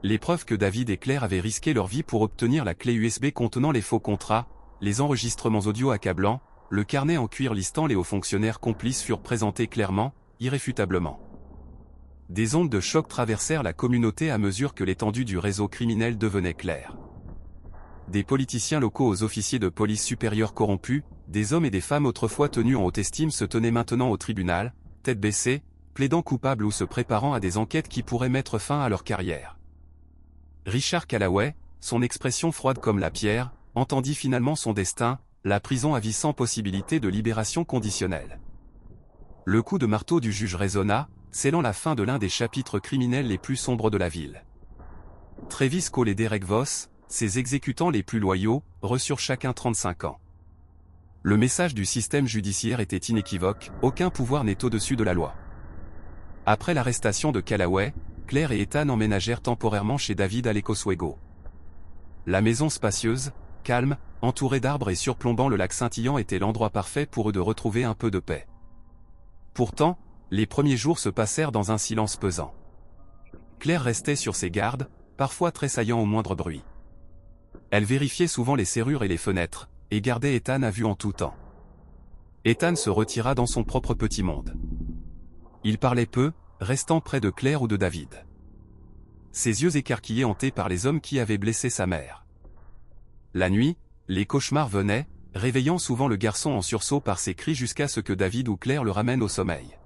Les preuves que David et Claire avaient risqué leur vie pour obtenir la clé USB contenant les faux contrats, les enregistrements audio accablants, le carnet en cuir listant les hauts fonctionnaires complices furent présentés clairement, irréfutablement. Des ondes de choc traversèrent la communauté à mesure que l'étendue du réseau criminel devenait claire. Des politiciens locaux aux officiers de police supérieurs corrompus, des hommes et des femmes autrefois tenus en haute estime se tenaient maintenant au tribunal, tête baissée, plaidant coupables ou se préparant à des enquêtes qui pourraient mettre fin à leur carrière. Richard Callaway, son expression froide comme la pierre, entendit finalement son destin, la prison à vie sans possibilité de libération conditionnelle. Le coup de marteau du juge résonna, scellant la fin de l'un des chapitres criminels les plus sombres de la ville. Travis Cole et Derek Voss, ses exécutants les plus loyaux, reçurent chacun 35 ans. Le message du système judiciaire était inéquivoque, aucun pouvoir n'est au-dessus de la loi. Après l'arrestation de Callaway, Claire et Ethan emménagèrent temporairement chez David à Lake Oswego. La maison spacieuse, calme, entourée d'arbres et surplombant le lac scintillant était l'endroit parfait pour eux de retrouver un peu de paix. Pourtant, les premiers jours se passèrent dans un silence pesant. Claire restait sur ses gardes, parfois tressaillant au moindre bruit. Elle vérifiait souvent les serrures et les fenêtres, et gardait Ethan à vue en tout temps. Ethan se retira dans son propre petit monde. Il parlait peu, restant près de Claire ou de David. Ses yeux écarquillés hantés par les hommes qui avaient blessé sa mère. La nuit, les cauchemars venaient, réveillant souvent le garçon en sursaut par ses cris jusqu'à ce que David ou Claire le ramènent au sommeil.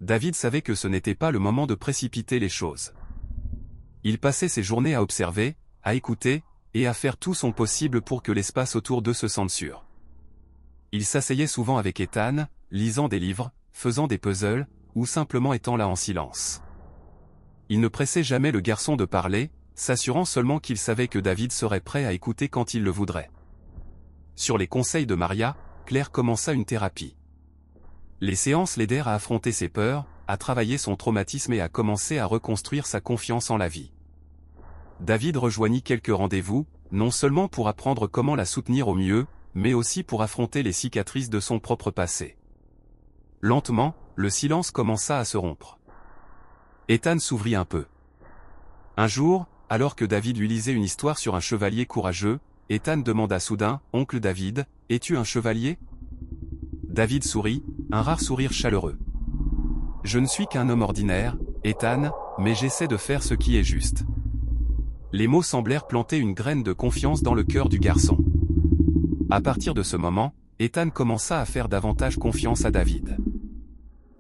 David savait que ce n'était pas le moment de précipiter les choses. Il passait ses journées à observer, à écouter, et à faire tout son possible pour que l'espace autour d'eux se sente sûr. Il s'asseyait souvent avec Ethan, lisant des livres, faisant des puzzles, ou simplement étant là en silence. Il ne pressait jamais le garçon de parler, s'assurant seulement qu'il savait que David serait prêt à écouter quand il le voudrait. Sur les conseils de Maria, Claire commença une thérapie. Les séances l'aidèrent à affronter ses peurs, à travailler son traumatisme et à commencer à reconstruire sa confiance en la vie. David rejoignit quelques rendez-vous, non seulement pour apprendre comment la soutenir au mieux, mais aussi pour affronter les cicatrices de son propre passé. Lentement, le silence commença à se rompre. Ethan s'ouvrit un peu. Un jour, alors que David lui lisait une histoire sur un chevalier courageux, Ethan demanda soudain, « Oncle David, es-tu un chevalier ?» David sourit, un rare sourire chaleureux. « Je ne suis qu'un homme ordinaire, Ethan, mais j'essaie de faire ce qui est juste. » Les mots semblèrent planter une graine de confiance dans le cœur du garçon. À partir de ce moment, Ethan commença à faire davantage confiance à David.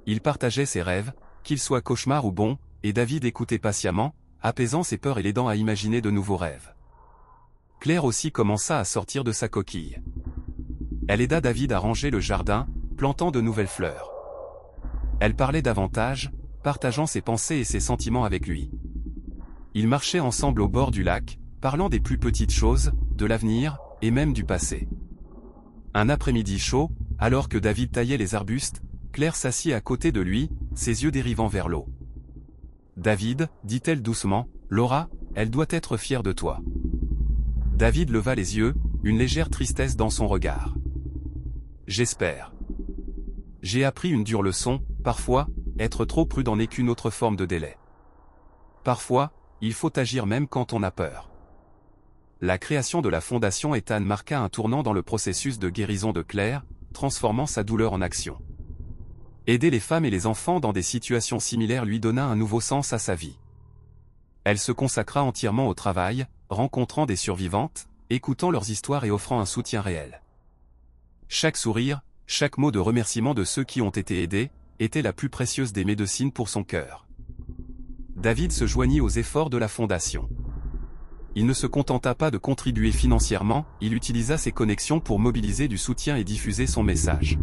Il partageait ses rêves, qu'ils soient cauchemars ou bons, et David écoutait patiemment, apaisant ses peurs et l'aidant à imaginer de nouveaux rêves. Claire aussi commença à sortir de sa coquille. Elle aida David à ranger le jardin, plantant de nouvelles fleurs. Elle parlait davantage, partageant ses pensées et ses sentiments avec lui. Ils marchaient ensemble au bord du lac, parlant des plus petites choses, de l'avenir, et même du passé. Un après-midi chaud, alors que David taillait les arbustes, Claire s'assit à côté de lui, ses yeux dérivant vers l'eau. « David, dit-elle doucement, Laura, elle doit être fière de toi. » David leva les yeux, une légère tristesse dans son regard. « J'espère. J'ai appris une dure leçon, parfois, être trop prudent n'est qu'une autre forme de délai. Parfois, il faut agir même quand on a peur. » La création de la fondation Ethan marqua un tournant dans le processus de guérison de Claire, transformant sa douleur en action. Aider les femmes et les enfants dans des situations similaires lui donna un nouveau sens à sa vie. Elle se consacra entièrement au travail, rencontrant des survivantes, écoutant leurs histoires et offrant un soutien réel. Chaque sourire, chaque mot de remerciement de ceux qui ont été aidés, était la plus précieuse des médecines pour son cœur. David se joignit aux efforts de la fondation. Il ne se contenta pas de contribuer financièrement, il utilisa ses connexions pour mobiliser du soutien et diffuser son message.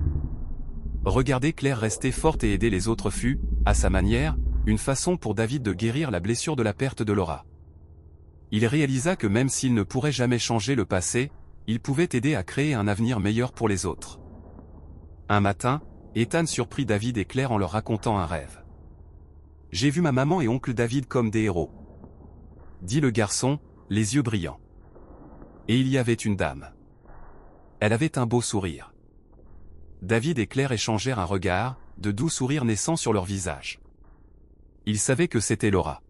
Regarder Claire rester forte et aider les autres fut, à sa manière, une façon pour David de guérir la blessure de la perte de Laura. Il réalisa que même s'il ne pourrait jamais changer le passé, il pouvait aider à créer un avenir meilleur pour les autres. Un matin, Ethan surprit David et Claire en leur racontant un rêve. « J'ai vu ma maman et oncle David comme des héros. dit le garçon, les yeux brillants. Et il y avait une dame. Elle avait un beau sourire. David et Claire échangèrent un regard, de doux sourires naissant sur leur visage. Ils savaient que c'était Laura.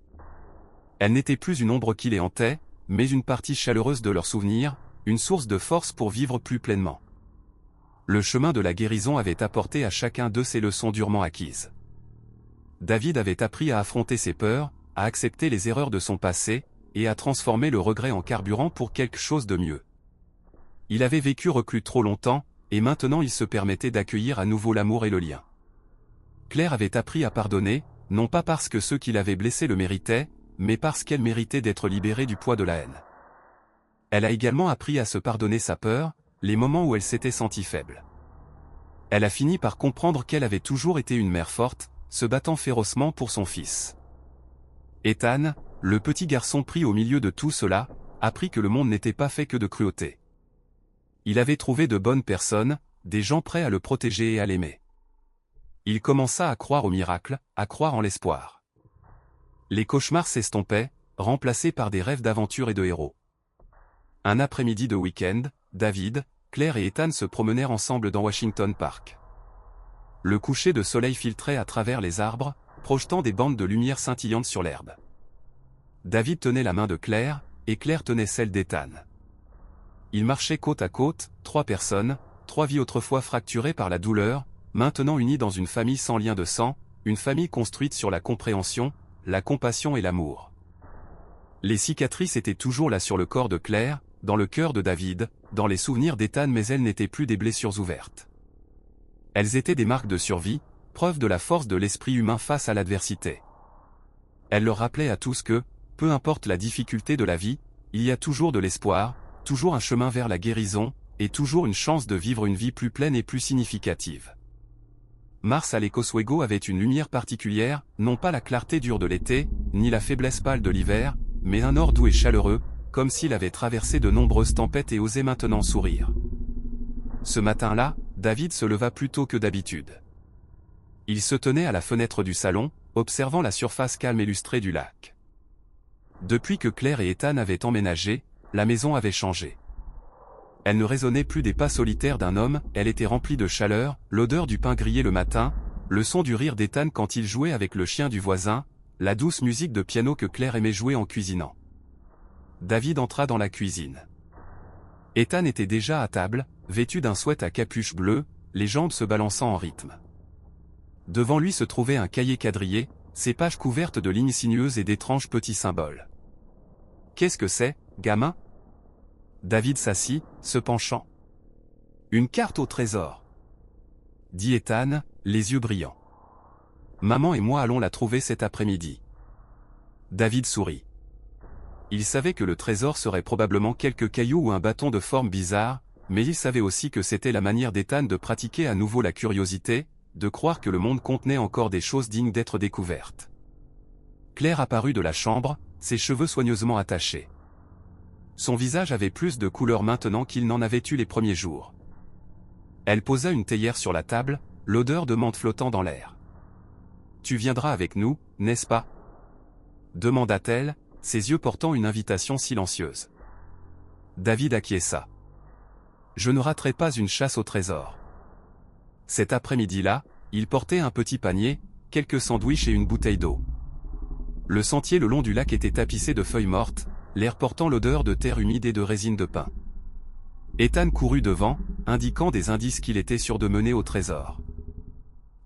Elle n'était plus une ombre qui les hantait, mais une partie chaleureuse de leurs souvenirs, une source de force pour vivre plus pleinement. Le chemin de la guérison avait apporté à chacun d'eux ses leçons durement acquises. David avait appris à affronter ses peurs, à accepter les erreurs de son passé, et à transformer le regret en carburant pour quelque chose de mieux. Il avait vécu reclus trop longtemps, et maintenant il se permettait d'accueillir à nouveau l'amour et le lien. Claire avait appris à pardonner, non pas parce que ceux qui l'avaient blessée le méritaient, mais parce qu'elle méritait d'être libérée du poids de la haine. Elle a également appris à se pardonner sa peur, les moments où elle s'était sentie faible. Elle a fini par comprendre qu'elle avait toujours été une mère forte, se battant férocement pour son fils. Ethan, le petit garçon pris au milieu de tout cela, apprit que le monde n'était pas fait que de cruauté. Il avait trouvé de bonnes personnes, des gens prêts à le protéger et à l'aimer. Il commença à croire au miracle, à croire en l'espoir. Les cauchemars s'estompaient, remplacés par des rêves d'aventure et de héros. Un après-midi de week-end, David, Claire et Ethan se promenèrent ensemble dans Washington Park. Le coucher de soleil filtrait à travers les arbres, projetant des bandes de lumière scintillantes sur l'herbe. David tenait la main de Claire, et Claire tenait celle d'Ethan. Ils marchaient côte à côte, 3 personnes, 3 vies autrefois fracturées par la douleur, maintenant unies dans une famille sans lien de sang, une famille construite sur la compréhension, la compassion et l'amour. Les cicatrices étaient toujours là sur le corps de Claire, dans le cœur de David, dans les souvenirs d'Ethan, mais elles n'étaient plus des blessures ouvertes. Elles étaient des marques de survie, preuve de la force de l'esprit humain face à l'adversité. Elles leur rappelaient à tous que, peu importe la difficulté de la vie, il y a toujours de l'espoir, toujours un chemin vers la guérison, et toujours une chance de vivre une vie plus pleine et plus significative. Mars à Lake Oswego avait une lumière particulière, non pas la clarté dure de l'été, ni la faiblesse pâle de l'hiver, mais un or doux et chaleureux, comme s'il avait traversé de nombreuses tempêtes et osait maintenant sourire. Ce matin-là, David se leva plus tôt que d'habitude. Il se tenait à la fenêtre du salon, observant la surface calme et lustrée du lac. Depuis que Claire et Ethan avaient emménagé, la maison avait changé. Elle ne résonnait plus des pas solitaires d'un homme, elle était remplie de chaleur, l'odeur du pain grillé le matin, le son du rire d'Ethan quand il jouait avec le chien du voisin, la douce musique de piano que Claire aimait jouer en cuisinant. David entra dans la cuisine. Ethan était déjà à table, vêtu d'un sweat à capuche bleue, les jambes se balançant en rythme. Devant lui se trouvait un cahier quadrillé, ses pages couvertes de lignes sinueuses et d'étranges petits symboles. « Qu'est-ce que c'est, gamin ?» David s'assit, se penchant. « Une carte au trésor !» dit Ethan, les yeux brillants. « Maman et moi allons la trouver cet après-midi. » David sourit. Il savait que le trésor serait probablement quelques cailloux ou un bâton de forme bizarre, mais il savait aussi que c'était la manière d'Ethan de pratiquer à nouveau la curiosité, de croire que le monde contenait encore des choses dignes d'être découvertes. Claire apparut de la chambre, ses cheveux soigneusement attachés. Son visage avait plus de couleur maintenant qu'il n'en avait eu les premiers jours. Elle posa une théière sur la table, l'odeur de menthe flottant dans l'air. « Tu viendras avec nous, n'est-ce pas ?» demanda-t-elle, ses yeux portant une invitation silencieuse. David acquiesça. « Je ne raterai pas une chasse au trésor. » Cet après-midi-là, il portait un petit panier, quelques sandwichs et une bouteille d'eau. Le sentier le long du lac était tapissé de feuilles mortes, l'air portant l'odeur de terre humide et de résine de pin. Ethan courut devant, indiquant des indices qu'il était sûr de mener au trésor.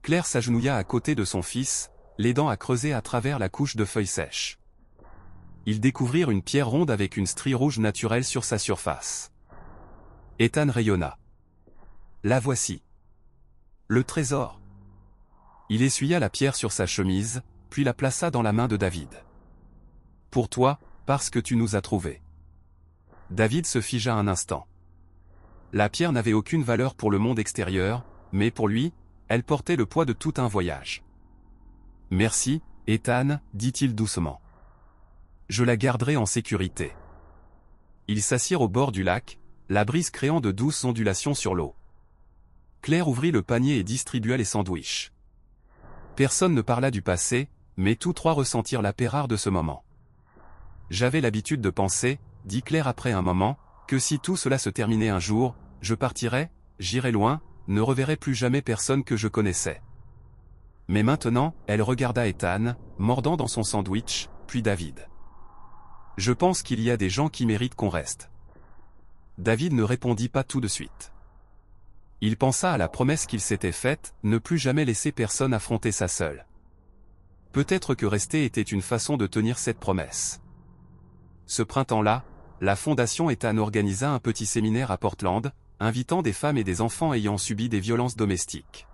Claire s'agenouilla à côté de son fils, l'aidant à creuser à travers la couche de feuilles sèches. Ils découvrirent une pierre ronde avec une strie rouge naturelle sur sa surface. Ethan rayonna. « La voici. Le trésor. » Il essuya la pierre sur sa chemise, puis la plaça dans la main de David. « Pour toi, parce que tu nous as trouvés. » David se figea un instant. La pierre n'avait aucune valeur pour le monde extérieur, mais pour lui, elle portait le poids de tout un voyage. « Merci, Ethan, dit-il doucement. Je la garderai en sécurité. » Ils s'assirent au bord du lac, la brise créant de douces ondulations sur l'eau. Claire ouvrit le panier et distribua les sandwichs. Personne ne parla du passé, mais tous 3 ressentirent la paix rare de ce moment. J'avais l'habitude de penser, dit Claire après un moment, que si tout cela se terminait un jour, je partirais, j'irais loin, ne reverrais plus jamais personne que je connaissais. Mais maintenant, elle regarda Ethan, mordant dans son sandwich, puis David. Je pense qu'il y a des gens qui méritent qu'on reste. David ne répondit pas tout de suite. Il pensa à la promesse qu'il s'était faite, ne plus jamais laisser personne affronter ça seul. Peut-être que rester était une façon de tenir cette promesse. Ce printemps-là, la Fondation Ethan organisa un petit séminaire à Portland, invitant des femmes et des enfants ayant subi des violences domestiques.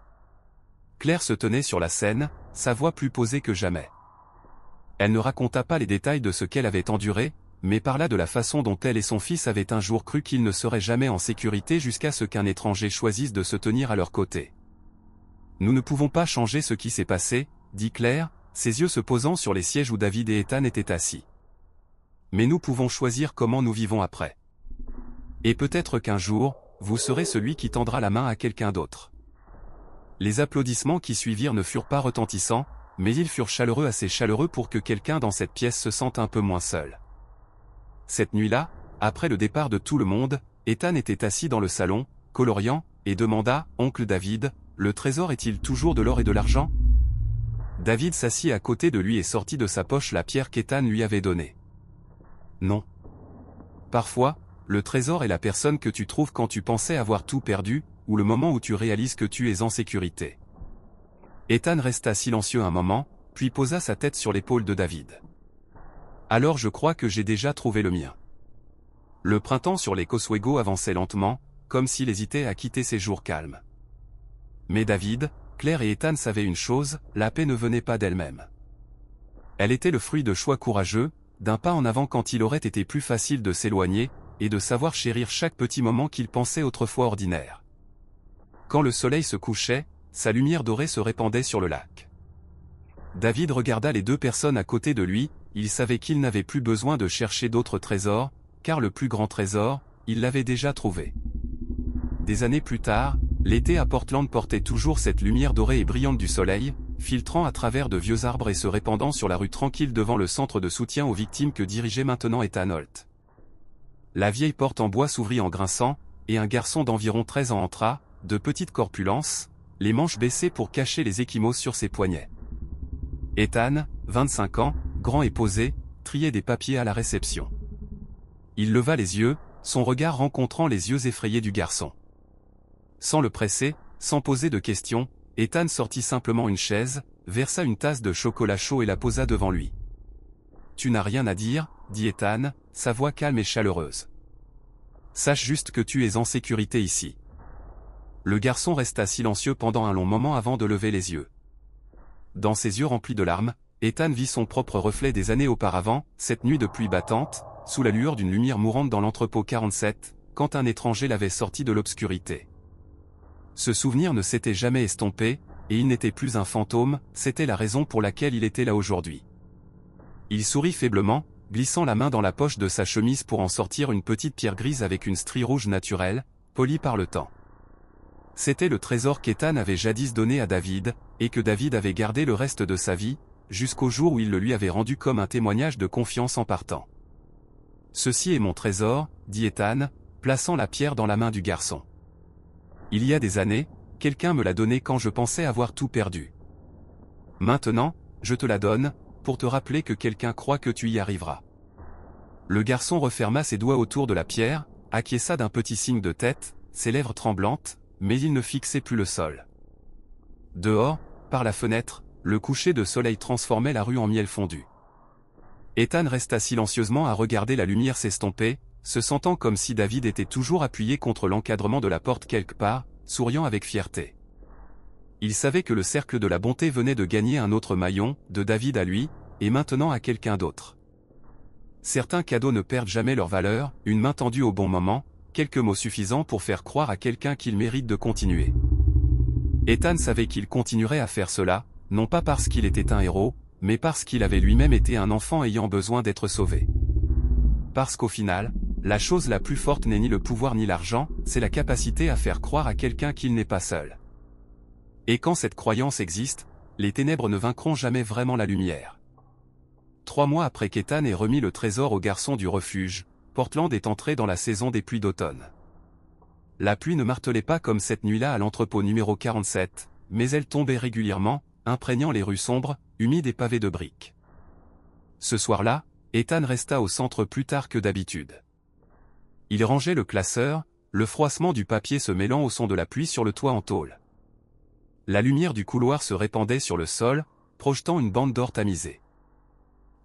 Claire se tenait sur la scène, sa voix plus posée que jamais. Elle ne raconta pas les détails de ce qu'elle avait enduré, mais parla de la façon dont elle et son fils avaient un jour cru qu'ils ne seraient jamais en sécurité jusqu'à ce qu'un étranger choisisse de se tenir à leur côté. « Nous ne pouvons pas changer ce qui s'est passé, » dit Claire, ses yeux se posant sur les sièges où David et Ethan étaient assis. « Mais nous pouvons choisir comment nous vivons après. Et peut-être qu'un jour, vous serez celui qui tendra la main à quelqu'un d'autre. » Les applaudissements qui suivirent ne furent pas retentissants, mais ils furent chaleureux, assez chaleureux pour que quelqu'un dans cette pièce se sente un peu moins seul. Cette nuit-là, après le départ de tout le monde, Ethan était assis dans le salon, coloriant, et demanda « Oncle David, le trésor est-il toujours de l'or et de l'argent ?» David s'assit à côté de lui et sortit de sa poche la pierre qu'Ethan lui avait donnée. « Non. Parfois, le trésor est la personne que tu trouves quand tu pensais avoir tout perdu, ou le moment où tu réalises que tu es en sécurité. » Ethan resta silencieux un moment, puis posa sa tête sur l'épaule de David. « Alors je crois que j'ai déjà trouvé le mien. » Le printemps sur les Oswego avançait lentement, comme s'il hésitait à quitter ses jours calmes. Mais David, Claire et Ethan savaient une chose, la paix ne venait pas d'elle-même. Elle était le fruit de choix courageux, d'un pas en avant quand il aurait été plus facile de s'éloigner, et de savoir chérir chaque petit moment qu'il pensait autrefois ordinaire. Quand le soleil se couchait, sa lumière dorée se répandait sur le lac. David regarda les deux personnes à côté de lui, il savait qu'il n'avait plus besoin de chercher d'autres trésors, car le plus grand trésor, il l'avait déjà trouvé. Des années plus tard, l'été à Portland portait toujours cette lumière dorée et brillante du soleil, filtrant à travers de vieux arbres et se répandant sur la rue tranquille devant le centre de soutien aux victimes que dirigeait maintenant Ethan Holt. La vieille porte en bois s'ouvrit en grinçant, et un garçon d'environ 13 ans entra, de petite corpulence, les manches baissées pour cacher les ecchymoses sur ses poignets. Ethan, 25 ans, grand et posé, triait des papiers à la réception. Il leva les yeux, son regard rencontrant les yeux effrayés du garçon. Sans le presser, sans poser de questions, Ethan sortit simplement une chaise, versa une tasse de chocolat chaud et la posa devant lui. « Tu n'as rien à dire, » dit Ethan, sa voix calme et chaleureuse. « Sache juste que tu es en sécurité ici. » Le garçon resta silencieux pendant un long moment avant de lever les yeux. Dans ses yeux remplis de larmes, Ethan vit son propre reflet des années auparavant, cette nuit de pluie battante, sous la lueur d'une lumière mourante dans l'entrepôt 47, quand un étranger l'avait sorti de l'obscurité. Ce souvenir ne s'était jamais estompé, et il n'était plus un fantôme, c'était la raison pour laquelle il était là aujourd'hui. Il sourit faiblement, glissant la main dans la poche de sa chemise pour en sortir une petite pierre grise avec une strie rouge naturelle, polie par le temps. C'était le trésor qu'Ethan avait jadis donné à David, et que David avait gardé le reste de sa vie, jusqu'au jour où il le lui avait rendu comme un témoignage de confiance en partant. « Ceci est mon trésor, » dit Ethan, plaçant la pierre dans la main du garçon. « Il y a des années, quelqu'un me l'a donné quand je pensais avoir tout perdu. Maintenant, je te la donne, pour te rappeler que quelqu'un croit que tu y arriveras. » Le garçon referma ses doigts autour de la pierre, acquiesça d'un petit signe de tête, ses lèvres tremblantes, mais il ne fixait plus le sol. Dehors, par la fenêtre, le coucher de soleil transformait la rue en miel fondu. Ethan resta silencieusement à regarder la lumière s'estomper, se sentant comme si David était toujours appuyé contre l'encadrement de la porte quelque part, souriant avec fierté. Il savait que le cercle de la bonté venait de gagner un autre maillon, de David à lui, et maintenant à quelqu'un d'autre. Certains cadeaux ne perdent jamais leur valeur, une main tendue au bon moment, quelques mots suffisants pour faire croire à quelqu'un qu'il mérite de continuer. Ethan savait qu'il continuerait à faire cela, non pas parce qu'il était un héros, mais parce qu'il avait lui-même été un enfant ayant besoin d'être sauvé. Parce qu'au final, la chose la plus forte n'est ni le pouvoir ni l'argent, c'est la capacité à faire croire à quelqu'un qu'il n'est pas seul. Et quand cette croyance existe, les ténèbres ne vaincront jamais vraiment la lumière. 3 mois après qu'Ethan ait remis le trésor aux garçons du refuge, Portland est entré dans la saison des pluies d'automne. La pluie ne martelait pas comme cette nuit-là à l'entrepôt numéro 47, mais elle tombait régulièrement, imprégnant les rues sombres, humides et pavées de briques. Ce soir-là, Ethan resta au centre plus tard que d'habitude. Il rangeait le classeur, le froissement du papier se mêlant au son de la pluie sur le toit en tôle. La lumière du couloir se répandait sur le sol, projetant une bande d'or tamisée.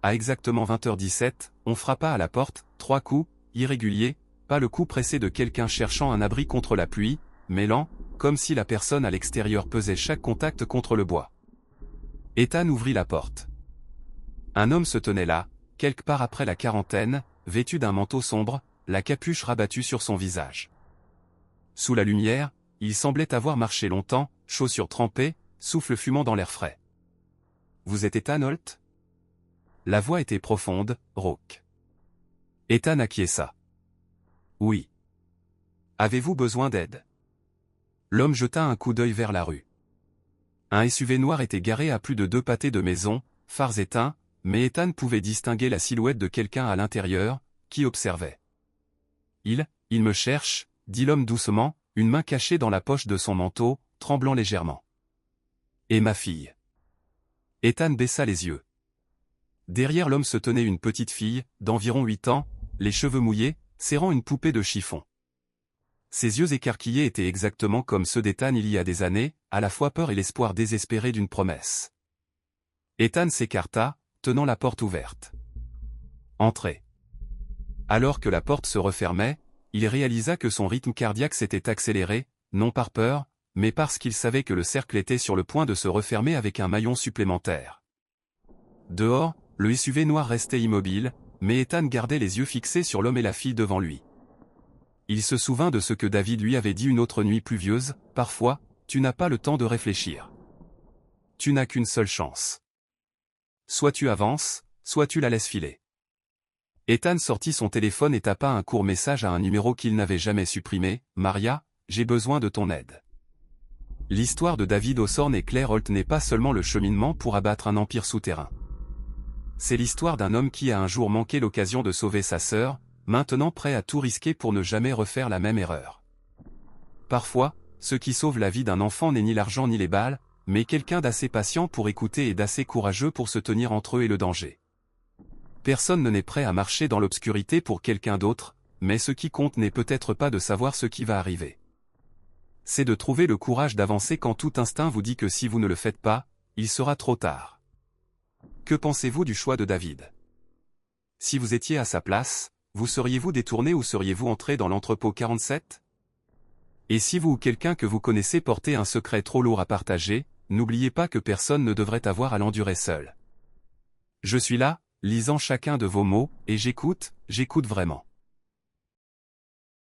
À exactement 20h17, on frappa à la porte, 3 coups, irréguliers, pas le coup pressé de quelqu'un cherchant un abri contre la pluie, mais lent, comme si la personne à l'extérieur pesait chaque contact contre le bois. Ethan ouvrit la porte. Un homme se tenait là, quelque part après la quarantaine, vêtu d'un manteau sombre, la capuche rabattue sur son visage. Sous la lumière, il semblait avoir marché longtemps, chaussures trempées, souffle fumant dans l'air frais. « Vous êtes Ethan Holt ?» La voix était profonde, rauque. Ethan acquiesça. « Oui. Avez-vous besoin d'aide ?» L'homme jeta un coup d'œil vers la rue. Un SUV noir était garé à plus de 2 pâtés de maison, phares éteints, mais Ethan pouvait distinguer la silhouette de quelqu'un à l'intérieur, qui observait. « Il me cherche », dit l'homme doucement, une main cachée dans la poche de son manteau, tremblant légèrement. « Et ma fille ?» Ethan baissa les yeux. Derrière l'homme se tenait une petite fille, d'environ 8 ans, les cheveux mouillés, serrant une poupée de chiffon. Ses yeux écarquillés étaient exactement comme ceux d'Ethan il y a des années, à la fois peur et l'espoir désespéré d'une promesse. Ethan s'écarta, tenant la porte ouverte. « Entrez. » Alors que la porte se refermait, il réalisa que son rythme cardiaque s'était accéléré, non par peur, mais parce qu'il savait que le cercle était sur le point de se refermer avec un maillon supplémentaire. Dehors, le SUV noir restait immobile, mais Ethan gardait les yeux fixés sur l'homme et la fille devant lui. Il se souvint de ce que David lui avait dit une autre nuit pluvieuse, « Parfois, tu n'as pas le temps de réfléchir. Tu n'as qu'une seule chance. Soit tu avances, soit tu la laisses filer. » Ethan sortit son téléphone et tapa un court message à un numéro qu'il n'avait jamais supprimé, « Maria, j'ai besoin de ton aide. » L'histoire de David Osorn et Claire Holt n'est pas seulement le cheminement pour abattre un empire souterrain. C'est l'histoire d'un homme qui a un jour manqué l'occasion de sauver sa sœur, maintenant prêt à tout risquer pour ne jamais refaire la même erreur. Parfois, ce qui sauve la vie d'un enfant n'est ni l'argent ni les balles, mais quelqu'un d'assez patient pour écouter et d'assez courageux pour se tenir entre eux et le danger. Personne n'est prêt à marcher dans l'obscurité pour quelqu'un d'autre, mais ce qui compte n'est peut-être pas de savoir ce qui va arriver. C'est de trouver le courage d'avancer quand tout instinct vous dit que si vous ne le faites pas, il sera trop tard. Que pensez-vous du choix de David? Si vous étiez à sa place, vous seriez-vous détourné ou seriez-vous entré dans l'entrepôt 47? Et si vous ou quelqu'un que vous connaissez portait un secret trop lourd à partager, n'oubliez pas que personne ne devrait avoir à l'endurer seul. Je suis là, lisant chacun de vos mots, et j'écoute vraiment.